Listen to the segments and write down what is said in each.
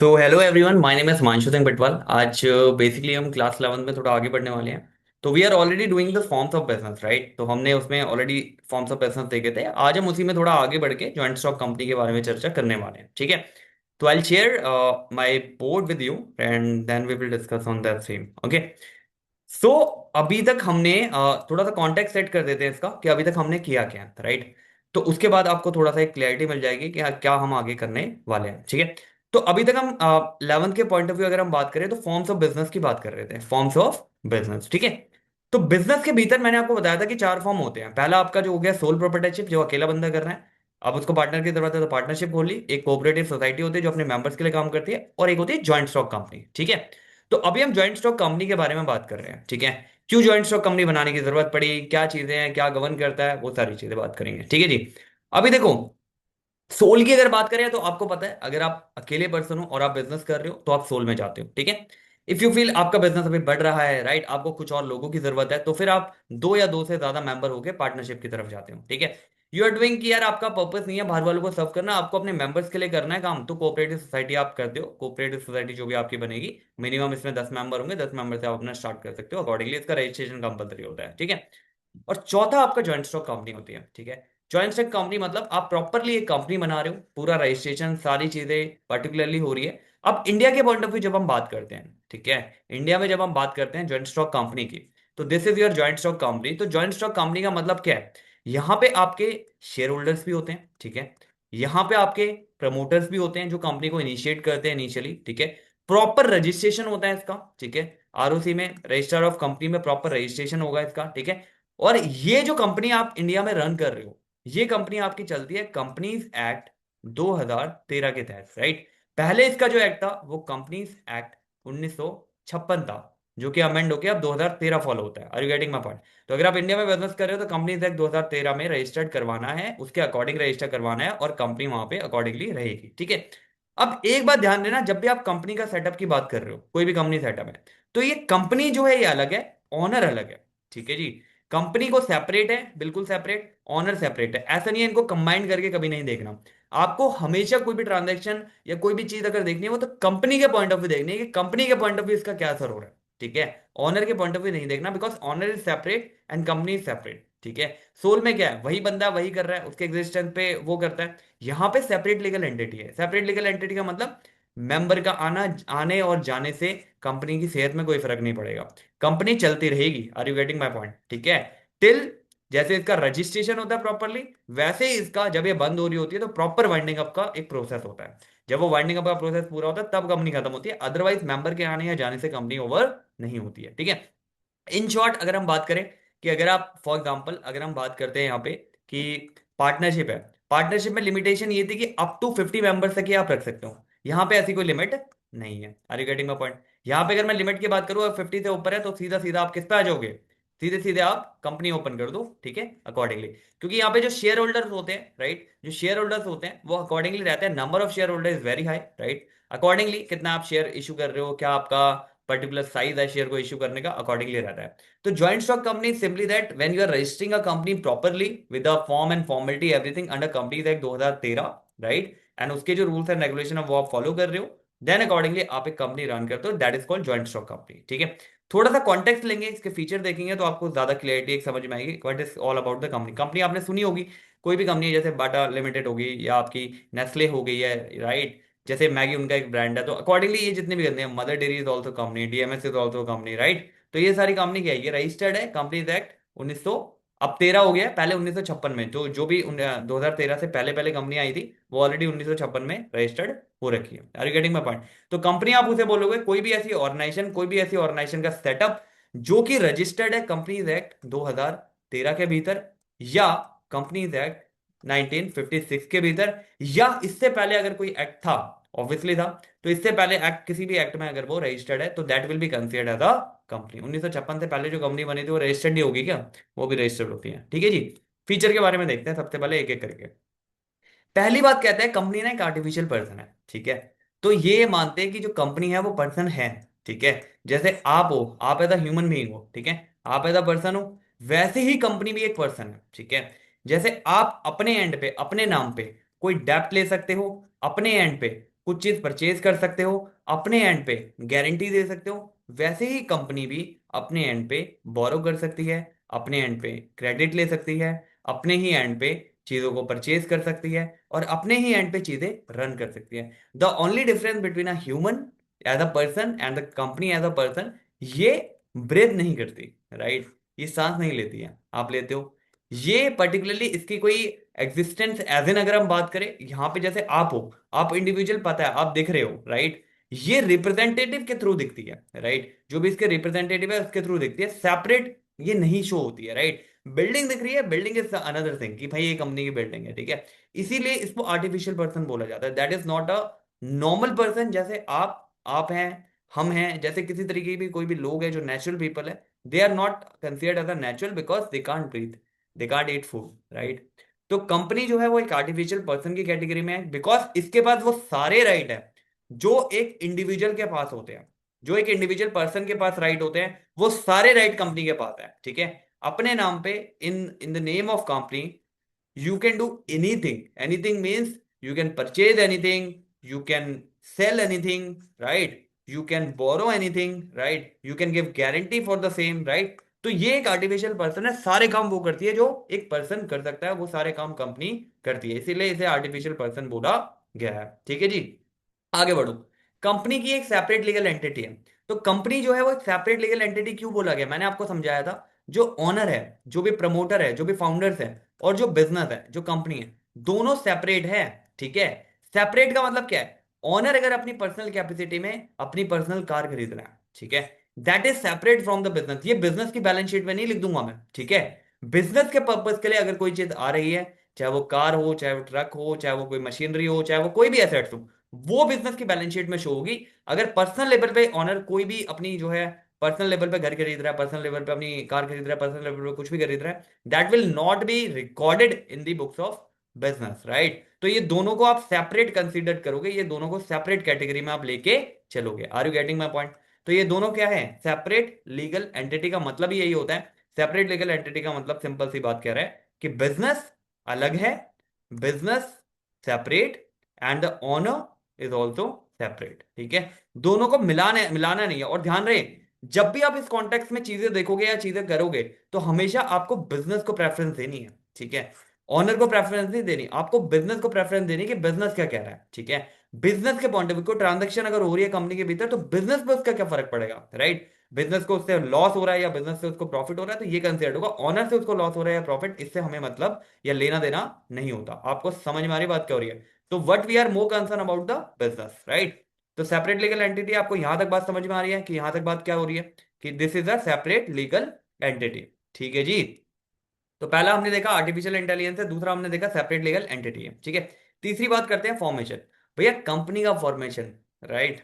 तो hello everyone, my name is Himanshu Singh Bitwal. आज basically हम क्लास 11 में थोड़ा आगे बढ़ने वाले हैं। तो we are already doing the forms of business, right? तो हमने उसमें ऑलरेडी फॉर्म्स ऑफ बिजनेस देखे थे। आज हम उसी में थोड़ा आगे बढ़ के जॉइंट स्टॉक कंपनी के बारे में चर्चा करने वाले हैं, ठीक है? तो I share my board with you and then we will discuss on that same, okay? So अभी तक हमने थोड़ा सा कॉन्टेक्स्ट सेट कर देते हैं इसका कि अभी तक हमने किया क्या, राइट? तो उसके बाद आपको थोड़ा सा एक क्लैरिटी मिल जाएगी कि क्या हम आगे करने वाले हैं, ठीक है? तो अभी तक हम 11th के पॉइंट ऑफ व्यू अगर हम बात करें तो फॉर्म्स ऑफ बिजनेस की बात कर रहे थे, फॉर्म्स ऑफ बिजनेस, ठीक है? तो बिजनेस के भीतर मैंने आपको बताया था कि चार फॉर्म होते हैं। पहला आपका जो हो गया सोल प्रोप्राइटरशिप, जो अकेला बंदा कर रहा है। अब उसको पार्टनर की जरूरत है तो पार्टनरशिप खोल ली। एक कोऑपरेटिव सोसाइटी होती है जो अपने मेंबर्स के लिए काम करती है, और एक होती है ज्वाइंट स्टॉक कंपनी, ठीक है? तो अभी हम ज्वाइंट स्टॉक कंपनी के बारे में बात कर रहे हैं, ठीक है? क्यों ज्वाइंट स्टॉक कंपनी बनाने की जरूरत पड़ी, क्या चीजें हैं, क्या गवर्न करता है, वो सारी चीजें बात करेंगे, ठीक है जी? अभी देखो, सोल की अगर बात करें तो आपको पता है, अगर आप अकेले पर्सन हो और आप बिजनेस कर रहे हो तो आप सोल में जाते हो, ठीक है? इफ यू फील आपका बिजनेस अभी बढ़ रहा है, राइट, आपको कुछ और लोगों की जरूरत है, तो फिर आप दो या दो से ज्यादा मेंबर होकर पार्टनरशिप की तरफ जाते हो, ठीक है? यू आर डूइंग कि यार आपका पर्पस नहीं है बाहर वालों को सर्व करना, आपको अपने मेंबर्स के लिए करना है काम, तो कोऑपरेटिव सोसाइटी आप करते हो। कोऑपरेटिव सोसाइटी जो भी आपकी बनेगी, मिनिमम इसमें 10 मेंबर होंगे, 10 मेंबर से आप अपना स्टार्ट कर सकते हो। अकॉर्डिंगली इसका रजिस्ट्रेशन कंपलसरी होता है, ठीक है? और चौथा आपका ज्वाइंट स्टॉक कंपनी होती है, ठीक है? ज्वाइंट स्टॉक कंपनी मतलब आप प्रॉपरली एक कंपनी बना रहे हो, पूरा रजिस्ट्रेशन सारी चीजें पर्टिकुलरली हो रही है। अब इंडिया के पॉइंट ऑफ व्यू जब हम बात करते हैं, ठीक है, इंडिया में जब हम बात करते हैं ज्वाइंट स्टॉक कंपनी की, तो this is your joint stock company. तो ज्वाइंट स्टॉक कंपनी का मतलब क्या है? यहाँ पे आपके शेयर होल्डर्स भी होते हैं, ठीक है? यहाँ पे आपके प्रमोटर्स भी होते हैं जो कंपनी को इनिशिएट करते हैं इनिशियली, ठीक है? प्रॉपर रजिस्ट्रेशन होता है इसका, ठीक है? आरओसी में, रजिस्टर ऑफ कंपनी में प्रॉपर रजिस्ट्रेशन होगा इसका, ठीक है? और ये जो कंपनी आप इंडिया में रन कर रहे हो, ये कंपनी आपकी चलती है कंपनीज एक्ट 2013 के तहत, राइट? पहले इसका जो एक्ट था वो कंपनीज एक्ट 1956 था, जो कि अमेंड होकर अब 2013 फॉलो होता है। Are you getting my point? तो अगर आप इंडिया में बिजनेस कर रहे हो तो कंपनीज एक्ट 2013 में रजिस्टर्ड करवाना है, उसके अकॉर्डिंग रजिस्टर करवाना है, और कंपनी वहां पे अकॉर्डिंगली रहेगी, ठीक है? अब एक बात ध्यान देना, जब भी आप कंपनी का सेटअप की बात कर रहे हो, कोई भी कंपनी सेटअप है, तो ये कंपनी जो है ये अलग है, ऑनर अलग है, ठीक है जी? कंपनी को सेपरेट है, बिल्कुल सेपरेट, ऑनर सेपरेट है। ऐसा नहीं है, इनको कंबाइन करके कभी नहीं देखना। आपको हमेशा कोई भी ट्रांजैक्शन या कोई भी चीज अगर देखनी है, वो तो कंपनी के पॉइंट ऑफ व्यू देखनी है कि कंपनी के पॉइंट ऑफ व्यू इसका क्या असर हो रहा है, ठीक है? ऑनर के पॉइंट ऑफ व्यू नहीं देखना, because owner is separate and company is separate, ठीक है? सोल में क्या है, वही बंदा वही कर रहा है, उसके एग्जिस्टेंस पे वो करता है। यहाँ पे सेपरेट लीगल एंटिटी है। सेपरेट लीगल एंटिटी का मतलब मेंबर का आना, आने और जाने से कंपनी की सेहत में कोई फर्क नहीं पड़ेगा, कंपनी चलती रहेगी। Are you getting my point? ठीक है? टिल जैसे इसका रजिस्ट्रेशन होता है प्रॉपरली, वैसे ही इसका जब ये बंद हो रही होती है तो प्रॉपर वाइंडिंग अप का एक प्रोसेस होता है। जब वो वाइंडिंग अप का प्रोसेस पूरा होता है तब कंपनी खत्म होती है, अदरवाइज मेंबर के आने या जाने से कंपनी ओवर नहीं होती है, ठीक है? इन शॉर्ट अगर हम बात करें कि अगर आप फॉर एग्जांपल अगर हम बात करते हैं यहाँ पे कि पार्टनरशिप है, पार्टनरशिप में लिमिटेशन ये थी कि अप टू 50 मेंबर्स तक ही आप रख सकते हो। यहाँ पे ऐसी कोई लिमिट नहीं है। Are you getting my point? यहाँ पे अगर मैं लिमिट की बात करूँ, अगर 50 से ऊपर है तो सीधा सीधा आप किस पे आ जाओगे? सीधे सीधे आप कंपनी ओपन कर दो, ठीक है, अकॉर्डिंगली। क्योंकि यहाँ पे जो शेयर होल्डर्स होते हैं, राइट, जो शेयर होल्डर्स होते हैं वो अकॉर्डिंगली रहते हैं, number of share holder is very high, right? Accordingly कितना आप शेयर इशू कर रहे हो, क्या आपका पर्टिकुलर साइज है शेयर को इशू करने का, अकॉर्डिंगली रहता है। तो joint stock company simply that when you are registering a company properly with a form and formality everything under companies act 2013, right, and उसके जो रूल्स एंड रेगुलेशन है वो आप फॉलो कर रहे हो, देन अकॉर्डिंगली आप एक कंपनी रन करते हो, that is called joint stock company, ठीक है? थोड़ा सा कॉन्टेक्स्ट लेंगे, इसके फीचर देखेंगे तो आपको ज्यादा क्लियरिटी एक समझ में आएगी what is all about the company. Company आपने सुनी होगी, कोई भी कंपनी है, जैसे बाटा लिमिटेड होगी या आपकी नेस्ले हो गई है, राइट? जैसे मैगी उनका एक ब्रांड है, तो अकॉर्डिंगली ये जितने भी करते हैं, mother dairy is also company, DMs is also company, right? तो ये सारी कंपनी क्या है, ये रजिस्टर्ड है कंपनीज एक्ट 1900, अब 13 हो गया है, पहले 1956 में जो जो भी 2013 से पहले पहले कंपनी आई थी वो ऑलरेडी 1956 में रजिस्टर्ड हो रखी है। Are you getting my point? तो कंपनी आप उसे बोलोगे कोई भी ऐसी ऑर्गेनाइजेशन, कोई भी ऐसी ऑर्गेनाइजेशन का सेटअप जो कि रजिस्टर्ड है कंपनीज एक्ट 2013 के भीतर, या कंपनीज एक्ट 1956 के भीतर, या इससे पहले अगर कोई एक्ट था, ऑब्वियसली था, तो इससे पहले एक्ट, किसी भी एक्ट में अगर वो रजिस्टर्ड है तो that will be considered as a company. 1956 से पहले जो कंपनी बनी थी वो रजिस्टर्ड ही होगी क्या? वो भी रजिस्टर्ड होती है, ठीक है जी? फीचर के बारे में देखते हैं सबसे पहले एक एक करके। पहली बात कहता है कंपनी ना एक आर्टिफिशियल पर्सन है, ठीक है? तो ये मानते हैं कि जो कंपनी है वो पर्सन है, ठीक है? जैसे आप हो, आप एज अ ह्यूमन बीइंग हो, ठीक है, आप एज अ पर्सन हो, वैसे ही कंपनी भी एक पर्सन है, ठीक है? जैसे आप अपने एंड पे अपने नाम पे कोई डेप्ट ले सकते हो, अपने एंड पे कुछ चीज परचेज कर सकते हो, अपने एंड पे गारंटी दे सकते हो। वैसे ही कंपनी भी अपने एंड पे बोरो कर सकती है, अपने एंड पे क्रेडिट ले सकती है, अपने ही एंड पे चीजों को परचेज कर सकती है, और अपने ही एंड पे चीजें रन कर सकती है। The only difference between a human as a person and the company as a person, ये ब्रेथ नहीं करती, राइट? ये सांस नहीं लेती है, आप लेते हो। ये पर्टिकुलरली इसकी कोई एग्जिस्टेंस एज एन अगर हम बात करें, यहाँ पे जैसे आप हो, आप इंडिविजुअल, पता है आप दिख रहे हो, राइट? ये रिप्रेजेंटेटिव के थ्रू दिखती है, राइट? जो भी इसके रिप्रेजेंटेटिव है उसके थ्रू दिखती है, सेपरेट ये नहीं शो होती है, राइट? बिल्डिंग दिख रही है, बिल्डिंग इज अनदर थिंग कि भाई ये कंपनी की बिल्डिंग है, ठीक है? इसीलिए इसको आर्टिफिशियल पर्सन बोला जाता है। That is not a normal person, जैसे आप हैं, हम हैं, जैसे किसी तरीके की भी कोई भी लोग है जो नेचुरल पीपल है, they are not considered as a natural because they can't breathe, they can't eat food, right? तो कंपनी जो है वो एक आर्टिफिशियल पर्सन की कैटेगरी में है, बिकॉज इसके पास वो सारे राइट है जो एक इंडिविजुअल के पास होते हैं, जो एक इंडिविजुअल पर्सन के पास राइट होते हैं, वो सारे राइट कंपनी के पास है, ठीक है? अपने नाम पे, in in the name of company, you can do anything. Anything means you can purchase anything, you can sell anything, right? You can borrow anything, right? You can give guarantee for the same, right? तो ये एक artificial person है, सारे काम वो करती है जो एक पर्सन कर सकता है, वो सारे काम कंपनी करती है, इसीलिए इसे आर्टिफिशियल पर्सन बोला गया है, ठीक है जी? आगे बढ़ो। कंपनी की एक सेपरेट लीगल एंटिटी है। तो कंपनी जो है वो एक सेपरेट लीगल एंटिटी क्यों बोला गया, मैंने आपको समझाया था। जो ओनर है, जो भी प्रमोटर है, जो भी फाउंडर्स है, और जो बिजनेस है, जो कंपनी है, दोनों सेपरेट है, ठीक है? सेपरेट का मतलब क्या है? ओनर अगर अपनी पर्सनल कैपेसिटी में अपनी पर्सनल कार खरीद रहा है, ठीक है, that is separate from the business. ये बिजनेस की बैलेंस शीट में नहीं लिख दूंगा मैं, ठीक है? बिजनेस के पर्पज के लिए अगर कोई चीज आ रही है, चाहे वो कार हो, चाहे वो ट्रक हो, चाहे वो कोई मशीनरी हो, चाहे वो कोई भी एसेट्स हो, वो बिजनेस की बैलेंस शीट में शो होगी। अगर पर्सनल लेवल पे ऑनर कोई भी अपनी जो है, पर्सनल लेवल पे घर खरीद रहा है, पर्सनल लेवल पे अपनी कार खरीद रहा है, पर्सनल लेवल पे कुछ भी खरीद रहा है, that will not be recorded in the books of business, right? तो ये दोनों को आप सेपरेट कंसीडर करोगे, ये दोनों को सेपरेट कैटेगरी में आप लेके चलोगे। Are you getting my point? तो ये दोनों क्या है? सेपरेट लीगल एंटिटी का मतलब ही यही होता है। सेपरेट लीगल एंटिटी का मतलब सिंपल सी बात कह रहा है कि बिजनेस अलग है, business separate, and the owner is also separate, ठीक है? दोनों को मिलाना मिलाना नहीं है। और ध्यान रहे, जब भी आप इस कॉन्टेक्स्ट में चीजें देखोगे या चीजें करोगे, तो हमेशा आपको बिजनेस को प्रेफरेंस देनी है, ठीक है? ऑनर को प्रेफरेंस नहीं देनी, आपको बिजनेस को प्रेफरेंस देनी कि बिजनेस क्या कह रहा है, ठीक है? बिजनेस के पॉइंट ऑफ व्यू को, ट्रांजेक्शन अगर हो रही है कंपनी के भीतर, तो बिजनेस पे उसका क्या फर्क पड़ेगा, राइट? बिजनेस को उससे लॉस हो रहा है या बिजनेस से उसको प्रॉफिट हो रहा है, तो ये कंसिडर होगा। ऑनर से उसको लॉस हो रहा है या प्रॉफिट, इससे हमें मतलब या लेना देना नहीं होता। आपको समझ में आ रही बात क्या हो रही है? तो what we are more concern about the business, right? तो सेपरेट लीगल एंटिटी, आपको यहां तक बात समझ में आ रही है कि यहां तक बात क्या हो रही है, कि this is a separate legal entity, ठीक है जी? तो पहला हमने देखा आर्टिफिशियल इंटेलिजेंस है, दूसरा हमने देखा सेपरेट लीगल एंटिटी है, ठीक है? तीसरी बात करते हैं फॉर्मेशन। भैया कंपनी का formation, right,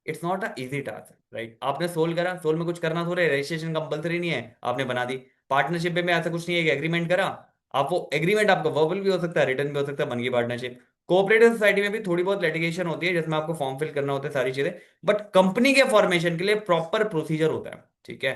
it's not a easy task, right? आपने सोल्व करा, सोल्व में कुछ करना थोड़े, रजिस्ट्रेशन कंपलसरी नहीं है, आपने बना दी। पार्टनरशिप में ऐसा कुछ नहीं है कि एग्रीमेंट करा, आप वो एग्रीमेंट आपका वर्बल भी हो सकता है, रिटर्न भी हो सकता है, बन गई पार्टनरशिप। कोऑपरेटिव सोसाइटी में भी थोड़ी बहुत लिटिगेशन होती है जिसमें आपको फॉर्म फिल करना होता है, सारी चीजें। बट कंपनी के फॉर्मेशन के लिए प्रॉपर प्रोसीजर होता है, ठीक है?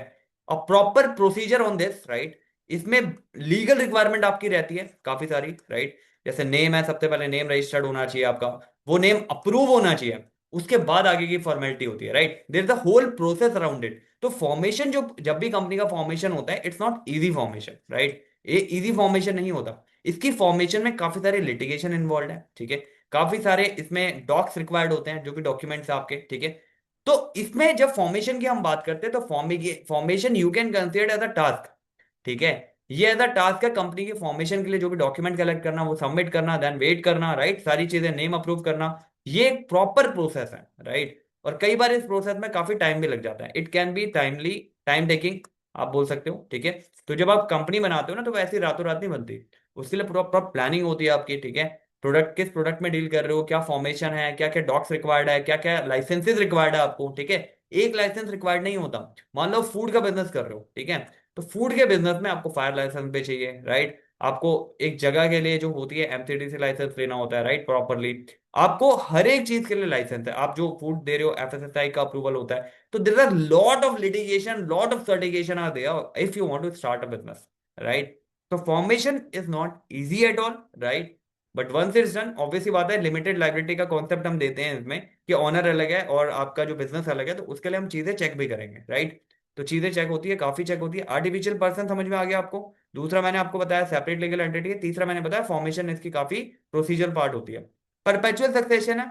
और proper procedure on this, right, इसमें लीगल रिक्वायरमेंट आपकी रहती है काफी सारी, राइट? जैसे नेम है, सबसे पहले नेम रजिस्टर्ड होना चाहिए आपका, वो नेम अप्रूव होना चाहिए, उसके बाद आगे की फॉर्मेलिटी होती है, right? There is the whole process around it. तो फॉर्मेशन, जो जब भी कंपनी का फॉर्मेशन होता है, it's not easy formation, right? ये इजी फॉर्मेशन नहीं होता। इसकी फॉर्मेशन में काफी सारे लिटिगेशन इन्वॉल्व है, ठीक है? काफी सारे इसमें डॉक्स रिक्वायर्ड होते हैं, जो भी डॉक्यूमेंट्स आपके, ठीक है? तो इसमें जब फॉर्मेशन की हम बात करते हैं, तो formation you can consider as a task, ठीक है? ये एज अ टास्क है कंपनी की फॉर्मेशन के लिए, जो भी डॉक्यूमेंट कलेक्ट करना, वो सबमिट करना, देन वेट करना, राइट? सारी चीजें, नेम अप्रूव करना, ये एक प्रॉपर प्रोसेस है, राइट? और कई बार इस प्रोसेस में काफी टाइम भी लग जाता है, it can be timely, time taking, आप बोल सकते हो, ठीक है? तो जब आप कंपनी बनाते हो ना, तो वैसे रातों रात नहीं बनती, उसके लिए प्रॉपर प्लानिंग होती है आपकी, ठीक है? प्रोडक्ट, किस प्रोडक्ट में डील कर रहे हो, क्या फॉर्मेशन है, क्या क्या डॉक्स रिक्वायर्ड है, क्या क्या लाइसेंसेज रिक्वायर्ड है आपको, ठीक है? एक लाइसेंस रिक्वायर्ड नहीं होता। मान लो फूड का बिजनेस कर रहे हो, ठीक है? तो फूड के बिजनेस में आपको फायर लाइसेंस भी चाहिए, राइट? आपको एक जगह के लिए जो होती है एमसीडीसी लाइसेंस लेना होता है, राइट, प्रॉपरली। आपको हर एक चीज के लिए लाइसेंस है, आप जो फूड दे रहे हो एफएसएसआई का अप्रूवल होता है। तो there are lot of litigation, lot of certification are there if you want to start a business, right? तो formation is not easy at all, right? But once it's done, obviously बात है, limited liability का concept हम देते हैं इसमें कि honour अलग है और आपका जो बिजनेस अलग है, तो उसके लिए हम चीजें चेक भी करेंगे, राइट। तो चीजें चेक होती है, काफी चेक होती है। आर्टिफिशियल पर्सन समझ में आ गया आपको। दूसरा मैंने आपको बताया सेपरेट लीगल एंटिटी है। तीसरा मैंने बताया फॉर्मेशन इसकी काफी प्रोसीजर पार्ट होती है। परपेचुअल सक्सेशन है,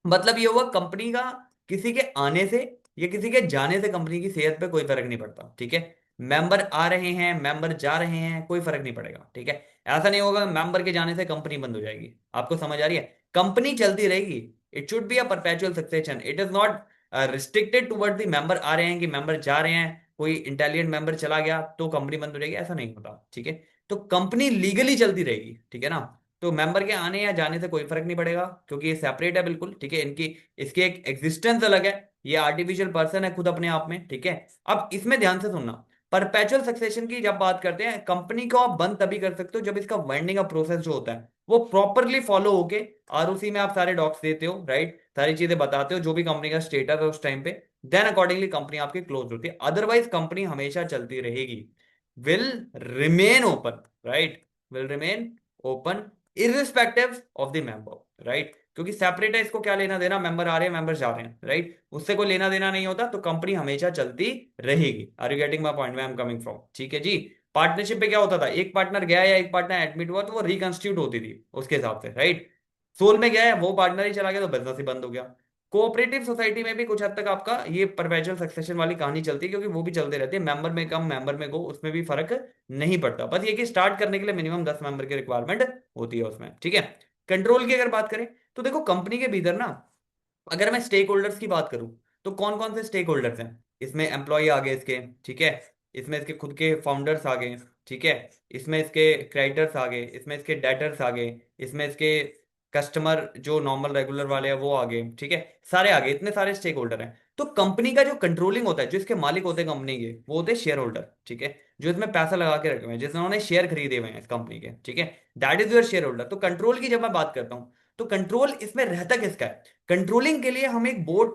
मतलब ये हुआ कंपनी का किसी के आने से या किसी के जाने से कंपनी की सेहत पे कोई फर्क नहीं पड़ता, ठीक है। मेंबर आ रहे हैं, मेंबर जा रहे हैं, कोई फर्क नहीं पड़ेगा, ठीक है। ऐसा नहीं होगा मेंबर के जाने से कंपनी बंद हो जाएगी। आपको समझ आ रही है, कंपनी चलती रहेगी। It should be a perpetual succession, it is not restricted toward the member आ रहे हैं कि मेंबर जा रहे हैं, कोई इंटेलिजेंट मेंबर चला गया तो कंपनी बंद हो जाएगी, ऐसा नहीं होता, ठीक है। तो कंपनी लीगली चलती रहेगी, ठीक है ना। तो मेंबर के आने या जाने से कोई फर्क नहीं पड़ेगा, क्योंकि ये सेपरेट है बिल्कुल, ठीक है। इनकी इसकी एक एग्जिस्टेंस अलग है, ये आर्टिफिशियल पर्सन है खुद अपने आप में, ठीक है। अब इसमें ध्यान से सुनना, परपेचुअल सक्सेशन की जब बात करते हैं, कंपनी को आप बंद तभी कर सकते हो जब इसका वाइंडिंग अप प्रोसेस जो होता है वो प्रॉपरली फॉलो होके, आरओसी में आप सारे डॉक्स देते हो, राइट, सारी चीजें बताते हो जो भी कंपनी का स्टेटस है उस टाइम पे, देन अकॉर्डिंगली कंपनी आपकी क्लोज होती है। अदरवाइज कंपनी हमेशा चलती रहेगी, will remain open, right, will remain open irrespective of the member, right. क्योंकि सेपरेट है, इसको क्या लेना देना, मेंबर आ रहे हैं मेंबर जा रहे हैं, राइट, उससे कोई लेना देना नहीं होता, तो कंपनी हमेशा चलती रहेगी। Are you getting my point, where I am coming from, ठीक है जी। पार्टनरशिप पे क्या होता था, एक पार्टनर गया या एक पार्टनर एडमिट हुआ तो वो रिकंस्टिट्यूट होती थी उसके हिसाब से, राइट। सोल में गया है, वो पार्टनर ही चला गया तो बिजनेस ही बंद हो गया। कोऑपरेटिव सोसाइटी में भी कुछ हद तक आपका ये परपेचुअल सक्सेशन वाली कहानी चलती है, क्योंकि वो भी चलते रहती है, मेंबर में कम मेंबर में गो, उसमें भी फर्क नहीं पड़ता। बस ये कि स्टार्ट करने के लिए मिनिमम 10 मेंबर की रिक्वायरमेंट होती है उसमें, ठीक है। कंट्रोल की अगर बात करें तो देखो कंपनी के भीतर ना, अगर मैं स्टेक होल्डर्स की बात करूं तो कौन कौन से स्टेक होल्डर्स हैं, इसमें एम्प्लॉय आ गए इसके, ठीक है। इसमें इसके खुद के फाउंडर्स आ गए, ठीक है। इसमें इसके क्रेडिटर्स आ गए, इसमें इसके डेटर्स आ गए, इसमें इसके कस्टमर जो नॉर्मल रेगुलर वाले हैं वो आ गए, ठीक है। सारे आ गए, इतने सारे स्टेक होल्डर हैं। तो कंपनी का जो कंट्रोलिंग होता है, जो इसके मालिक होते हैं कंपनी के, वो होते हैं शेयर होल्डर, ठीक है। जो इसमें पैसा लगा के रखे हुए हैं, जिन्होंने शेयर खरीदे हुए हैं इस कंपनी के, ठीक है, that is your share holder. तो कंट्रोल की जब मैं बात करता हूं, तो कंट्रोल इसमें रहता किसका है, कंट्रोलिंग के लिए हम एक बोर्ड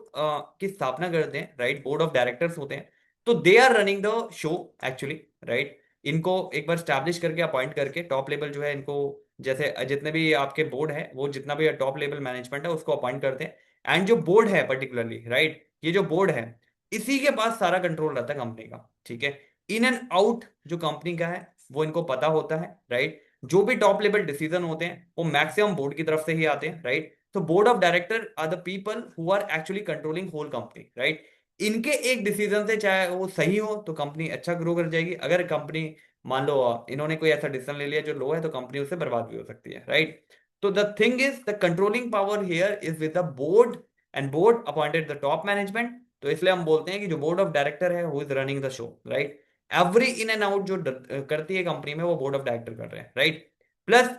की स्थापना करते हैं, राइट, बोर्ड ऑफ डायरेक्टर्स होते हैं। तो they are running the show actually, right. इनको एक बार स्टैब्लिश करके अपॉइंट करके टॉप लेवल जो है इनको, जैसे जितने भी आपके बोर्ड है वो जितना भी टॉप लेवल मैनेजमेंट है उसको अपॉइंट करते हैं। एंड जो बोर्ड है पर्टिकुलरली, राइट, ये जो बोर्ड है इसी के पास सारा कंट्रोल रहता है कंपनी का, ठीक है। इन एंड आउट जो कंपनी का है वो इनको पता होता है, राइट। जो भी टॉप लेवल डिसीजन होते हैं वो मैक्सिमम बोर्ड की तरफ से ही आते हैं, राइट। तो board of director are the people who are actually controlling whole company, right. इनके एक डिसीजन से चाहे वो सही हो तो कंपनी अच्छा ग्रो कर जाएगी, अगर कंपनी मान लो इन्होंने कोई ऐसा डिसीजन ले लिया जो लो है तो कंपनी उससे बर्बाद भी हो सकती है, राइट। तो the thing is the controlling power here is with the board, and board appointed the top management. तो इसलिए हम बोलते हैं कि जो बोर्ड ऑफ डायरेक्टर है who is running the show, right. Every in and out जो करती है कंपनी में वो बोर्ड ऑफ डायरेक्टर कर रहे हैं, राइट। प्लस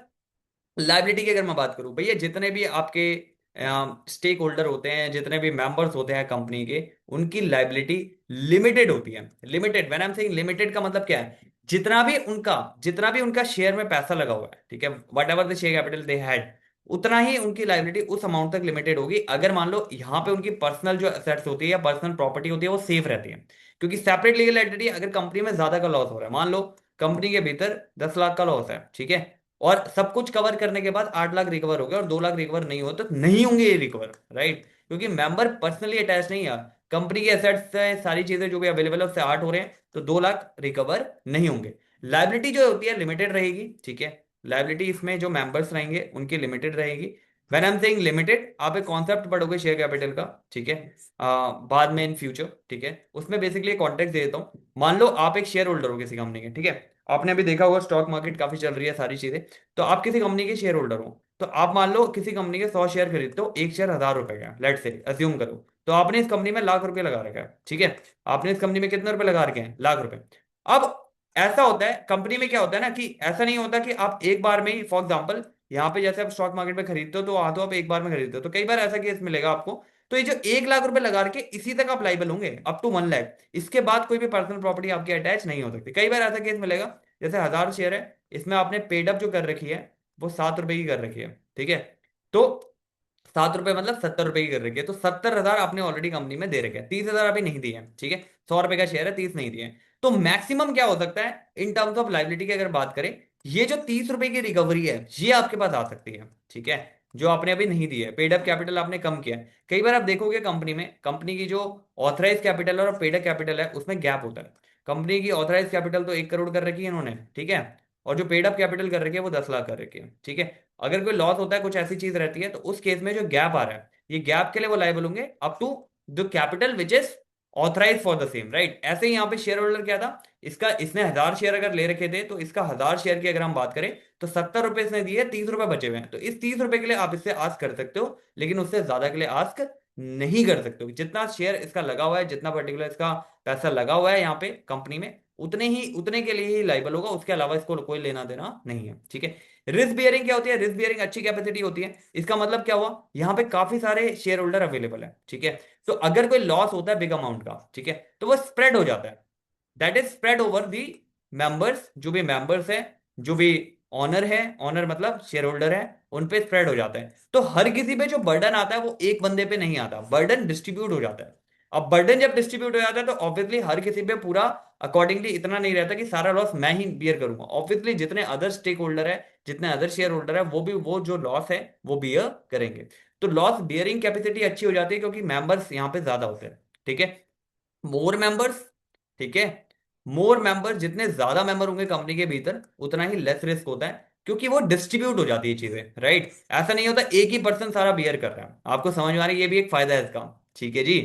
लाइबिलिटी की अगर मैं बात करूं, भैया जितने भी आपके स्टेक होल्डर होते हैं, जितने भी मेंबर्स होते हैं कंपनी के, उनकी लाइबिलिटी लिमिटेड होती है। Limited, when I am saying limited का मतलब क्या है, जितना भी उनका शेयर में पैसा लगा हुआ है, ठीक है, what ever the share capital they had, उतना ही उनकी लाइबिलिटी उस अमाउंट तक लिमिटेड होगी। अगर मान लो यहाँ पे उनकी पर्सनल जो एसेट्स होती है या पर्सनल प्रॉपर्टी होती है वो सेफ रहती है, क्योंकि सेपरेट लीगल एंटिटी, अगर कंपनी में ज्यादा का लॉस हो रहा है, मान लो कंपनी के भीतर 10 लाख का लॉस है, ठीक है, और सब कुछ कवर करने के बाद 8 लाख रिकवर हो गया और 2 लाख रिकवर नहीं हो, तो नहीं होंगे ये रिकवर, राइट। क्योंकि मेंबर पर्सनली अटैच नहीं है, कंपनी के एसेट्स से सारी चीजें जो भी अवेलेबल है उससे 8 हो रहे हैं, तो 2 लाख रिकवर नहीं होंगे। लाइबिलिटी जो होती है लिमिटेड रहेगी, ठीक है। लाइबिलिटी इसमें जो मेंबर्स रहेंगे उनकी लिमिटेड रहेगी। When I am saying limited, आप एक कॉन्सेप्ट पढ़ोगे शेयर कैपिटल का, ठीक है, बाद में इन फ्यूचर, ठीक है, उसमें बेसिकली कॉन्टेक्स्ट दे देता हूँ। मान लो आप एक शेयर होल्डर हो किसी कंपनी के, ठीक है, आपने अभी देखा होगा स्टॉक मार्केट काफी चल रही है सारी चीजें, तो आप किसी कंपनी के शेयर होल्डर हो, तो आप मान लो किसी कंपनी के 100 शेयर खरीदते हो, एक शेयर 1000 रुपए का, लेट से अज्यूम करो, तो आपने इस कंपनी में लाख रुपए लगा रखा है, ठीक है। आपने इस कंपनी में कितने रुपए लगा रखे हैं, लाख रुपए। अब ऐसा होता है कंपनी में, क्या होता है ना, कि ऐसा नहीं होता कि आप एक बार में ही, फॉर एग्जाम्पल यहाँ पे जैसे आप स्टॉक मार्केट में खरीदते हो तो हाथों आप एक बार में खरीदते हो, तो कई बार ऐसा केस मिलेगा आपको। तो ये जो 1 लाख रुपए लगा रखे इसी तक आप लाइबल होंगे अप टू 1 लाख, इसके बाद कोई भी पर्सनल प्रॉपर्टी आपकी अटैच नहीं हो सकती। कई बार ऐसा केस मिलेगा, जैसे 1000 शेयर है, इसमें आपने पेड अप जो कर रखी है वो 7 रुपए की कर रखी है, ठीक है। तो 7 रुपए मतलब 70 रुपए की कर रखी है, तो 70,000 आपने ऑलरेडी कंपनी में दे रखे हैं, 30,000 अभी नहीं दिए हैं, ठीक है। 100 रुपए का शेयर है, 30 नहीं दिए हैं। तो मैक्सिमम क्या हो सकता है इन टर्म्स ऑफ लाइबिलिटी की अगर बात करें, ये जो 30 रुपए की रिकवरी है ये आपके पास आ सकती है, ठीक है, जो आपने अभी नहीं दी है, पेड अप कैपिटल आपने कम किया है। कई बार आप देखोगे कंपनी में, कंपनी की जो ऑथराइज कैपिटल और पेड अप कैपिटल है उसमें गैप होता है। कंपनी की ऑथराइज कैपिटल तो 1 करोड़ कर रखी है इन्होंने, ठीक है, और जो पेड अप कैपिटल कर रखी है वो 10 लाख कर रखी है, ठीक है। अगर कोई लॉस होता है, कुछ ऐसी चीज रहती है, तो उस केस में जो गैप आ रहा है, ये गैप के लिए वो लायबल होंगे up to the capital which is authorise for the same, right. ऐसे ही यहाँ पे शेयर होल्डर क्या था, इसका, इसने 1,000 शेयर अगर ले रखे थे, तो इसका 1,000 शेयर की अगर हम बात करें, तो 70 रुपए इसने दिए, 30 रुपए बचे हुए हैं, तो इस 30 रुपए के लिए आप इससे आस्क कर सकते हो, लेकिन उससे ज्यादा के लिए आस्क नहीं कर सकते हो। जितना शेयर इसका लगा हुआ है, जितना पर्टिकुलर इसका पैसा लगा हुआ है यहाँ पे कंपनी में, उतने के लिए ही लाइबल होगा, उसके अलावा इसको कोई लेना देना नहीं है, ठीक है। रिस्क बियरिंग क्या होती है, रिस्क बियरिंग अच्छी कैपेसिटी होती है। इसका मतलब क्या हुआ, यहाँ पे काफी सारे शेयर होल्डर अवेलेबल है, ठीक है। तो अगर कोई लॉस होता है बिग अमाउंट का, ठीक है, तो वो स्प्रेड हो जाता है, that is spread over the members, जो भी मेंबर्स है, जो भी ऑनर है, ऑनर मतलब शेयर होल्डर है, उन पे स्प्रेड हो जाता है। तो हर किसी पे जो बर्डन आता है वो एक बंदे पे नहीं आता, बर्डन डिस्ट्रीब्यूट हो जाता है। अब बर्डन जब डिस्ट्रीब्यूट हो जाता है तो ऑब्वियसली हर किसी पे पूरा अकॉर्डिंगली इतना नहीं रहता कि सारा लॉस मैं ही बियर करूंगा। ऑब्वियसली जितने अदर स्टेक होल्डर है, जितने अदर शेयर होल्डर है, वो भी वो जो लॉस है वो बियर करेंगे। तो लॉस बियरिंग कैपेसिटी अच्छी हो जाती है क्योंकि मेंबर्स यहाँ पे ज्यादा होते हैं, ठीक है। मोर मेंबर्स, ठीक है, मोर मेंबर्स, जितने ज्यादा मेंबर होंगे कंपनी के भीतर उतना ही लेस रिस्क होता है, क्योंकि वो डिस्ट्रीब्यूट हो जाती है चीजें, राइट। ऐसा नहीं होता एक ही पर्सन सारा बियर कर रहा है। आपको समझ में आ रही है, ये भी एक फायदा है इसका, ठीक है जी।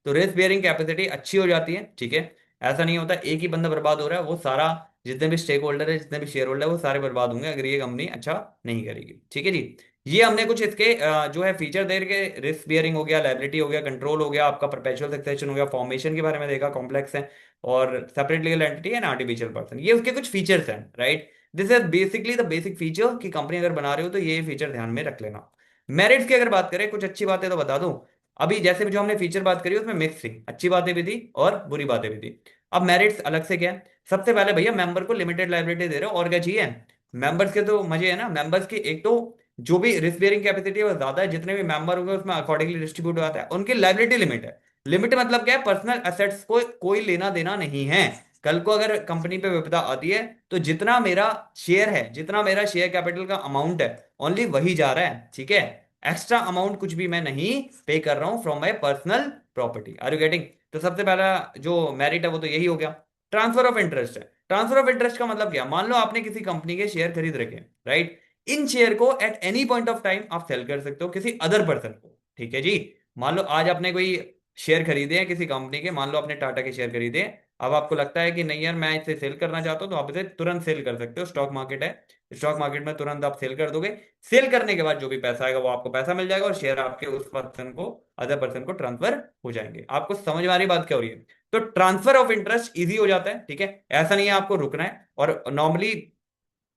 तो रिस्क बियरिंग कैपेसिटी अच्छी हो जाती है, ठीक है। ऐसा नहीं होता एक ही बंदा बर्बाद हो रहा है, वो सारा, जितने भी स्टेक होल्डर है, जितने भी शेयर होल्डर है, वो सारे बर्बाद होंगे अगर ये कंपनी अच्छा नहीं करेगी, ठीक है जी। ये हमने कुछ इसके जो है फीचर दे के, रिस्क बियरिंग हो गया, लायबिलिटी हो गया, कंट्रोल हो गया, आपका परपेचुअल सक्सेशन हो गया, फॉर्मेशन के बारे में देखा, कॉम्प्लेक्स है, और separate legal entity and artificial person, ये उसके कुछ फीचर्स हैं, right. This is basically the basic feature कि कंपनी अगर बना रहे हो तो ये फीचर ध्यान में रख लेना। मेरिट्स की अगर बात करें, कुछ अच्छी बातें तो बता दूं। अभी जैसे भी जो हमने फीचर बात करी उसमें मिक्स थी, अच्छी बातें भी थी और बुरी बातें भी थी। अब मेरिट्स अलग से क्या है, सबसे पहले भैया मेंबर को लिमिटेड लाइबिलिटी दे रहे हो, और क्या चाहिए। मेंबर्स के तो मजे है ना, मेंबर्स की एक तो जो भी रिस्क बेयरिंग कैपेसिटी है वो ज्यादा है, जितने भी मेंबर होंगे उसमें अकॉर्डिंगली डिस्ट्रीब्यूट होता है। उनकी लाइबिलिटी लिमिट है, लिमिट मतलब क्या है, पर्सनल एसेट्स को कोई लेना देना नहीं है। कल को अगर कंपनी पे विपदा आती है तो जितना मेरा शेयर है, जितना मेरा शेयर कैपिटल का अमाउंट है, ओनली वही जा रहा है, ठीक है। एक्स्ट्रा अमाउंट कुछ भी मैं नहीं पे कर रहा हूं from my personal property, are you getting. तो सबसे पहला जो मेरिट है वो तो यही हो गया। ट्रांसफर ऑफ इंटरेस्ट है, ट्रांसफर ऑफ इंटरेस्ट का मतलब क्या, मान लो आपने किसी कंपनी के शेयर खरीद रखे, राइट। इन शेयर को at any point of time आप सेल कर सकते हो किसी अदर पर्सन को, ठीक है जी। मान लो आज आपने कोई शेयर खरीदे हैं किसी कंपनी के, मान लो आपने टाटा के शेयर खरीदे हैं, अब आपको लगता है कि नहीं यार मैं इसे सेल करना चाहता हूं, तो आप इसे तुरंत सेल कर सकते हो, स्टॉक मार्केट है, स्टॉक मार्केट में तुरंत आप सेल कर दोगे। सेल करने के बाद जो भी पैसा आएगा वो आपको पैसा मिल जाएगा, और शेयर आपके उस पर्सन को, अदर पर्सन को ट्रांसफर हो जाएंगे। आपको समझ में आ रही बात क्या हो रही है। तो ट्रांसफर ऑफ इंटरेस्ट इजी हो जाता है, ठीक है, ऐसा नहीं है आपको रुकना है। और नॉर्मली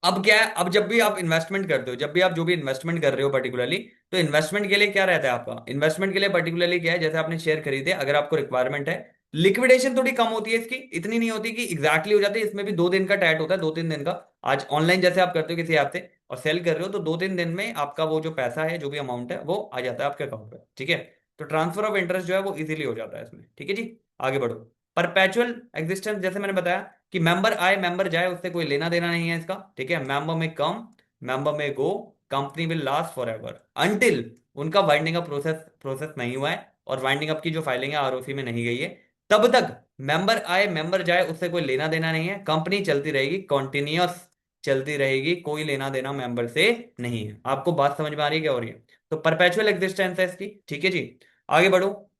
अब क्या है, अब जब भी आप इन्वेस्टमेंट करते हो, जब भी आप जो भी इन्वेस्टमेंट कर रहे हो पर्टिकुलरली, तो इन्वेस्टमेंट के लिए क्या रहता है आपका, इन्वेस्टमेंट के लिए पर्टिकुलरली क्या है, जैसे आपने शेयर खरीदे, अगर आपको रिक्वायरमेंट है, लिक्विडेशन थोड़ी कम होती है इसकी, इतनी नहीं होती कि एग्जैक्टली हो जाती है, इसमें भी 2 दिन का टैट होता है, 2-3 दिन का। आज ऑनलाइन जैसे आप करते हो किसी ऐप से और सेल कर रहे हो, तो 2-3 दिन में आपका वो जो पैसा है, जो भी अमाउंट है, वो आ जाता है आपके अकाउंट पे, ठीक है। तो ट्रांसफर ऑफ इंटरेस्ट जो है वो इजीली हो जाता है इसमें, ठीक है जी। आगे बढ़ो। परपेचुअल एग्जिस्टेंस, जैसे मैंने बताया कि मेंबर आए मेंबर जाए उससे कोई लेना देना नहीं है इसका, ठीक है। मेंबर में कम, मेंबर में go, company will last for ever until उनका वाइंडिंग अप प्रोसेस प्रोसेस नहीं हुआ है, और वाइंडिंग अप की जो फाइलिंग है आरओसी में नहीं गई है, तब तक मेंबर आए मेंबर जाए उससे कोई लेना देना नहीं है, कंपनी चलती रहेगी, कॉन्टिन्यूअस चलती रहेगी, कोई लेना देना मेंबर से नहीं है। आपको बात समझ में आ रही है क्या हो रही है। तो परपेचुअल एग्जिस्टेंस है इसकी, ठीक है जी। आगे बढ़ो।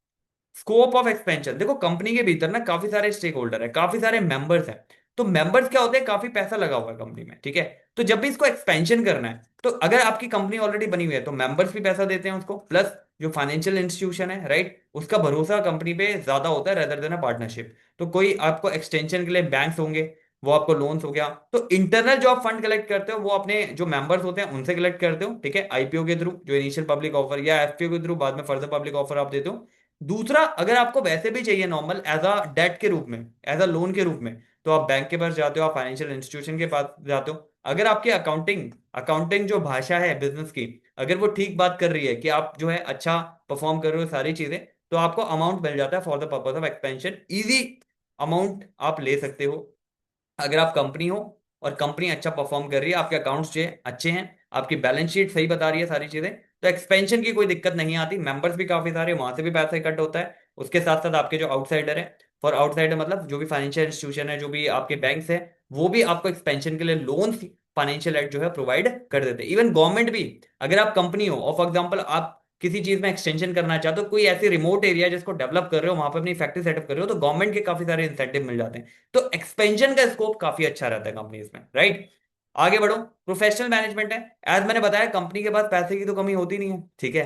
स्कोप ऑफ एक्सपेंशन, देखो कंपनी के भीतर ना काफी सारे स्टेक होल्डर है, काफी सारे मेंबर्स हैं। तो मेंबर्स क्या होते हैं, काफी पैसा लगा हुआ है कंपनी में, ठीक है। तो जब भी इसको एक्सपेंशन करना है, तो अगर आपकी कंपनी ऑलरेडी बनी हुई है तो मेंबर्स भी पैसा देते हैं उसको, प्लस जो फाइनेंशियल इंस्टीट्यूशन है, राइट, उसका भरोसा कंपनी पे ज्यादा होता है रेदर देन अ पार्टनरशिप। तो कोई आपको एक्सटेंशन के लिए बैंक्स होंगे, वो आपको लोन्स हो गया। तो इंटरनल जो आप फंड कलेक्ट करते हो वो अपने जो मेंबर्स होते हैं उनसे कलेक्ट करते हो, ठीक है, आईपीओ के थ्रू, जो इनिशियल पब्लिक ऑफर, या एफपीओ के थ्रू बाद में फर्दर पब्लिक ऑफर आप देते हो। दूसरा, अगर आपको वैसे भी चाहिए नॉर्मल एज अ डेट के रूप में, एज अ लोन के रूप में, तो आप बैंक के पास जाते हो, आप फाइनेंशियल इंस्टीट्यूशन के पास जाते हो। अगर आपकी अकाउंटिंग अकाउंटिंग जो भाषा है बिजनेस की, अगर वो ठीक बात कर रही है कि आप जो है अच्छा परफॉर्म कर रहे हो सारी चीजें, तो आपको अमाउंट मिल जाता है for the purpose of expansion, easy amount आप ले सकते हो। अगर आप कंपनी हो और कंपनी अच्छा परफॉर्म कर रही है, आपके अकाउंट्स जो है अच्छे हैं, आपकी बैलेंस शीट सही बता रही है सारी चीजें, तो एक्सपेंशन की कोई दिक्कत नहीं आती, मेंबर्स भी काफी सारे, वहां से भी पैसा इकट्ठा होता है। उसके साथ साथ आपके जो आउटसाइडर है, फॉर आउटसाइडर मतलब जो भी फाइनेंशियल इंस्टीट्यूशन है, जो भी आपके बैंक्स है, वो भी आपको एक्सपेंशन के लिए लोन, फाइनेंशियल एड जो है प्रोवाइड कर देते हैं। इवन गवर्नमेंट भी, अगर आप कंपनी हो और फॉर एग्जाम्पल आप किसी चीज में एक्सटेंशन करना चाहते हो, कोई ऐसी रिमोट एरिया जिसको डेवलप कर रहे हो, वहां पे अपनी फैक्ट्री सेटअप कर रहे हो, तो गवर्नमेंट के काफी सारे इंसेंटिव मिल जाते हैं। तो एक्सपेंशन का स्कोप काफी अच्छा रहता है कंपनीज में, राइट। आगे बढ़ो, प्रोफेशनल मैनेजमेंट है। एज मैंने बताया, कंपनी के पास पैसे की तो कमी होती नहीं है, ठीक है,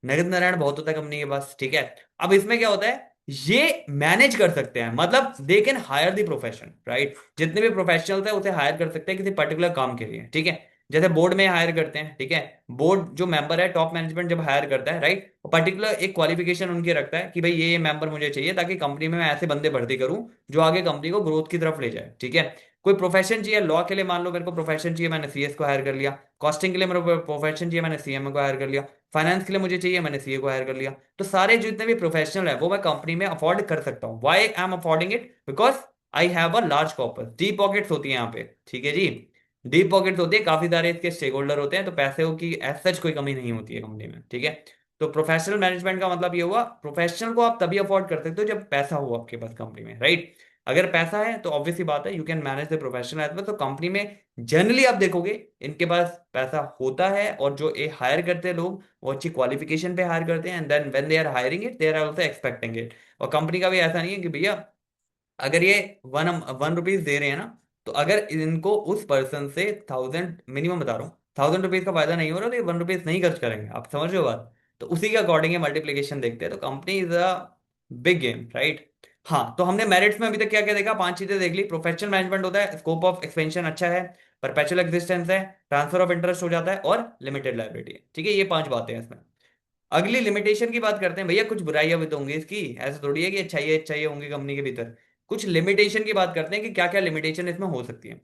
नगद नारायण बहुत होता है कंपनी के पास, ठीक है। अब इसमें क्या होता है, ये मैनेज कर सकते हैं, मतलब they can hire the profession, right. जितने भी प्रोफेशनल्स है उसे हायर कर सकते हैं किसी पर्टिकुलर काम के लिए, ठीक है। जैसे बोर्ड में हायर करते हैं, ठीक है, बोर्ड जो मेंबर है, टॉप मैनेजमेंट जब हायर करता है, राइट, पर्टिकुलर एक क्वालिफिकेशन उनकी रखता है कि भाई ये मेंबर मुझे चाहिए, ताकि कंपनी में मैं ऐसे बंदे भर्ती करूं जो आगे कंपनी को ग्रोथ की तरफ ले जाए, ठीक है। कोई प्रोफेशन चाहिए लॉ के लिए, मान लो मेरे को प्रोफेशन चाहिए, मैंने सीएस को हायर कर लिया। कॉस्टिंग के लिए मेरे को प्रोफेशन चाहिए, मैंने सीएमए को हायर कर लिया। फाइनेंस के लिए मुझे चाहिए, मैंने सीए को हायर कर लिया। तो सारे जितने भी प्रोफेशनल है वो मैं कंपनी में अफोर्ड कर सकता हूँ। Why I am affording it? Because I have a large corpus, deep pockets होती है यहाँ पे, ठीक है जी। डीप पॉकेट्स होती है, काफी सारे इसके स्टेक होल्डर होते हैं, तो पैसे की एज सच कोई कमी नहीं होती है कंपनी में, ठीक है। तो प्रोफेशनल मैनेजमेंट का मतलब ये हुआ, प्रोफेशनल को आप तभी अफोर्ड कर सकते हो जब पैसा हो आपके पास कंपनी में, राइट। अगर पैसा है तो ऑब्वियसली बात है, you can manage the professional as well. तो कंपनी में जनरली आप देखोगे इनके पास पैसा होता है, और जो ये हायर करते हैं लोग, वो अच्छी क्वालिफिकेशन पे हायर करते हैं, and then when they are hiring it, they are also expecting it. और कंपनी का भी ऐसा नहीं है कि भैया अगर ये 1 रुपीज दे रहे हैं ना, तो अगर इनको उस पर्सन से 1000 मिनिमम बता रहा हूँ, 1000 रुपीज का फायदा नहीं हो रहा, तो ये 1 रुपीज नहीं खर्च करेंगे, आप समझ रहे हो बात। तो उसी के अकॉर्डिंग ये मल्टीप्लीकेशन देखते हैं। तो company is a big game, right. हाँ, तो हमने मेरिट्स में अभी तक क्या क्या देखा, 5 चीजें देख ली। प्रोफेशनल मैनेजमेंट होता है, स्कोप ऑफ एक्सपेंशन अच्छा है, परपेचुअल एग्जिस्टेंस है, ट्रांसफर ऑफ इंटरेस्ट हो जाता है, और लिमिटेड लाइबिलिटी है, ठीक है। ये 5 बातें हैं इसमें। अगली लिमिटेशन की बात करते हैं। भैया कुछ बुराइयां भी तो होंगी इसकी, ऐसा थोड़ी है कि अच्छाई होंगी कंपनी के भीतर। कुछ लिमिटेशन की बात करते हैं कि क्या क्या लिमिटेशन इसमें हो सकती है।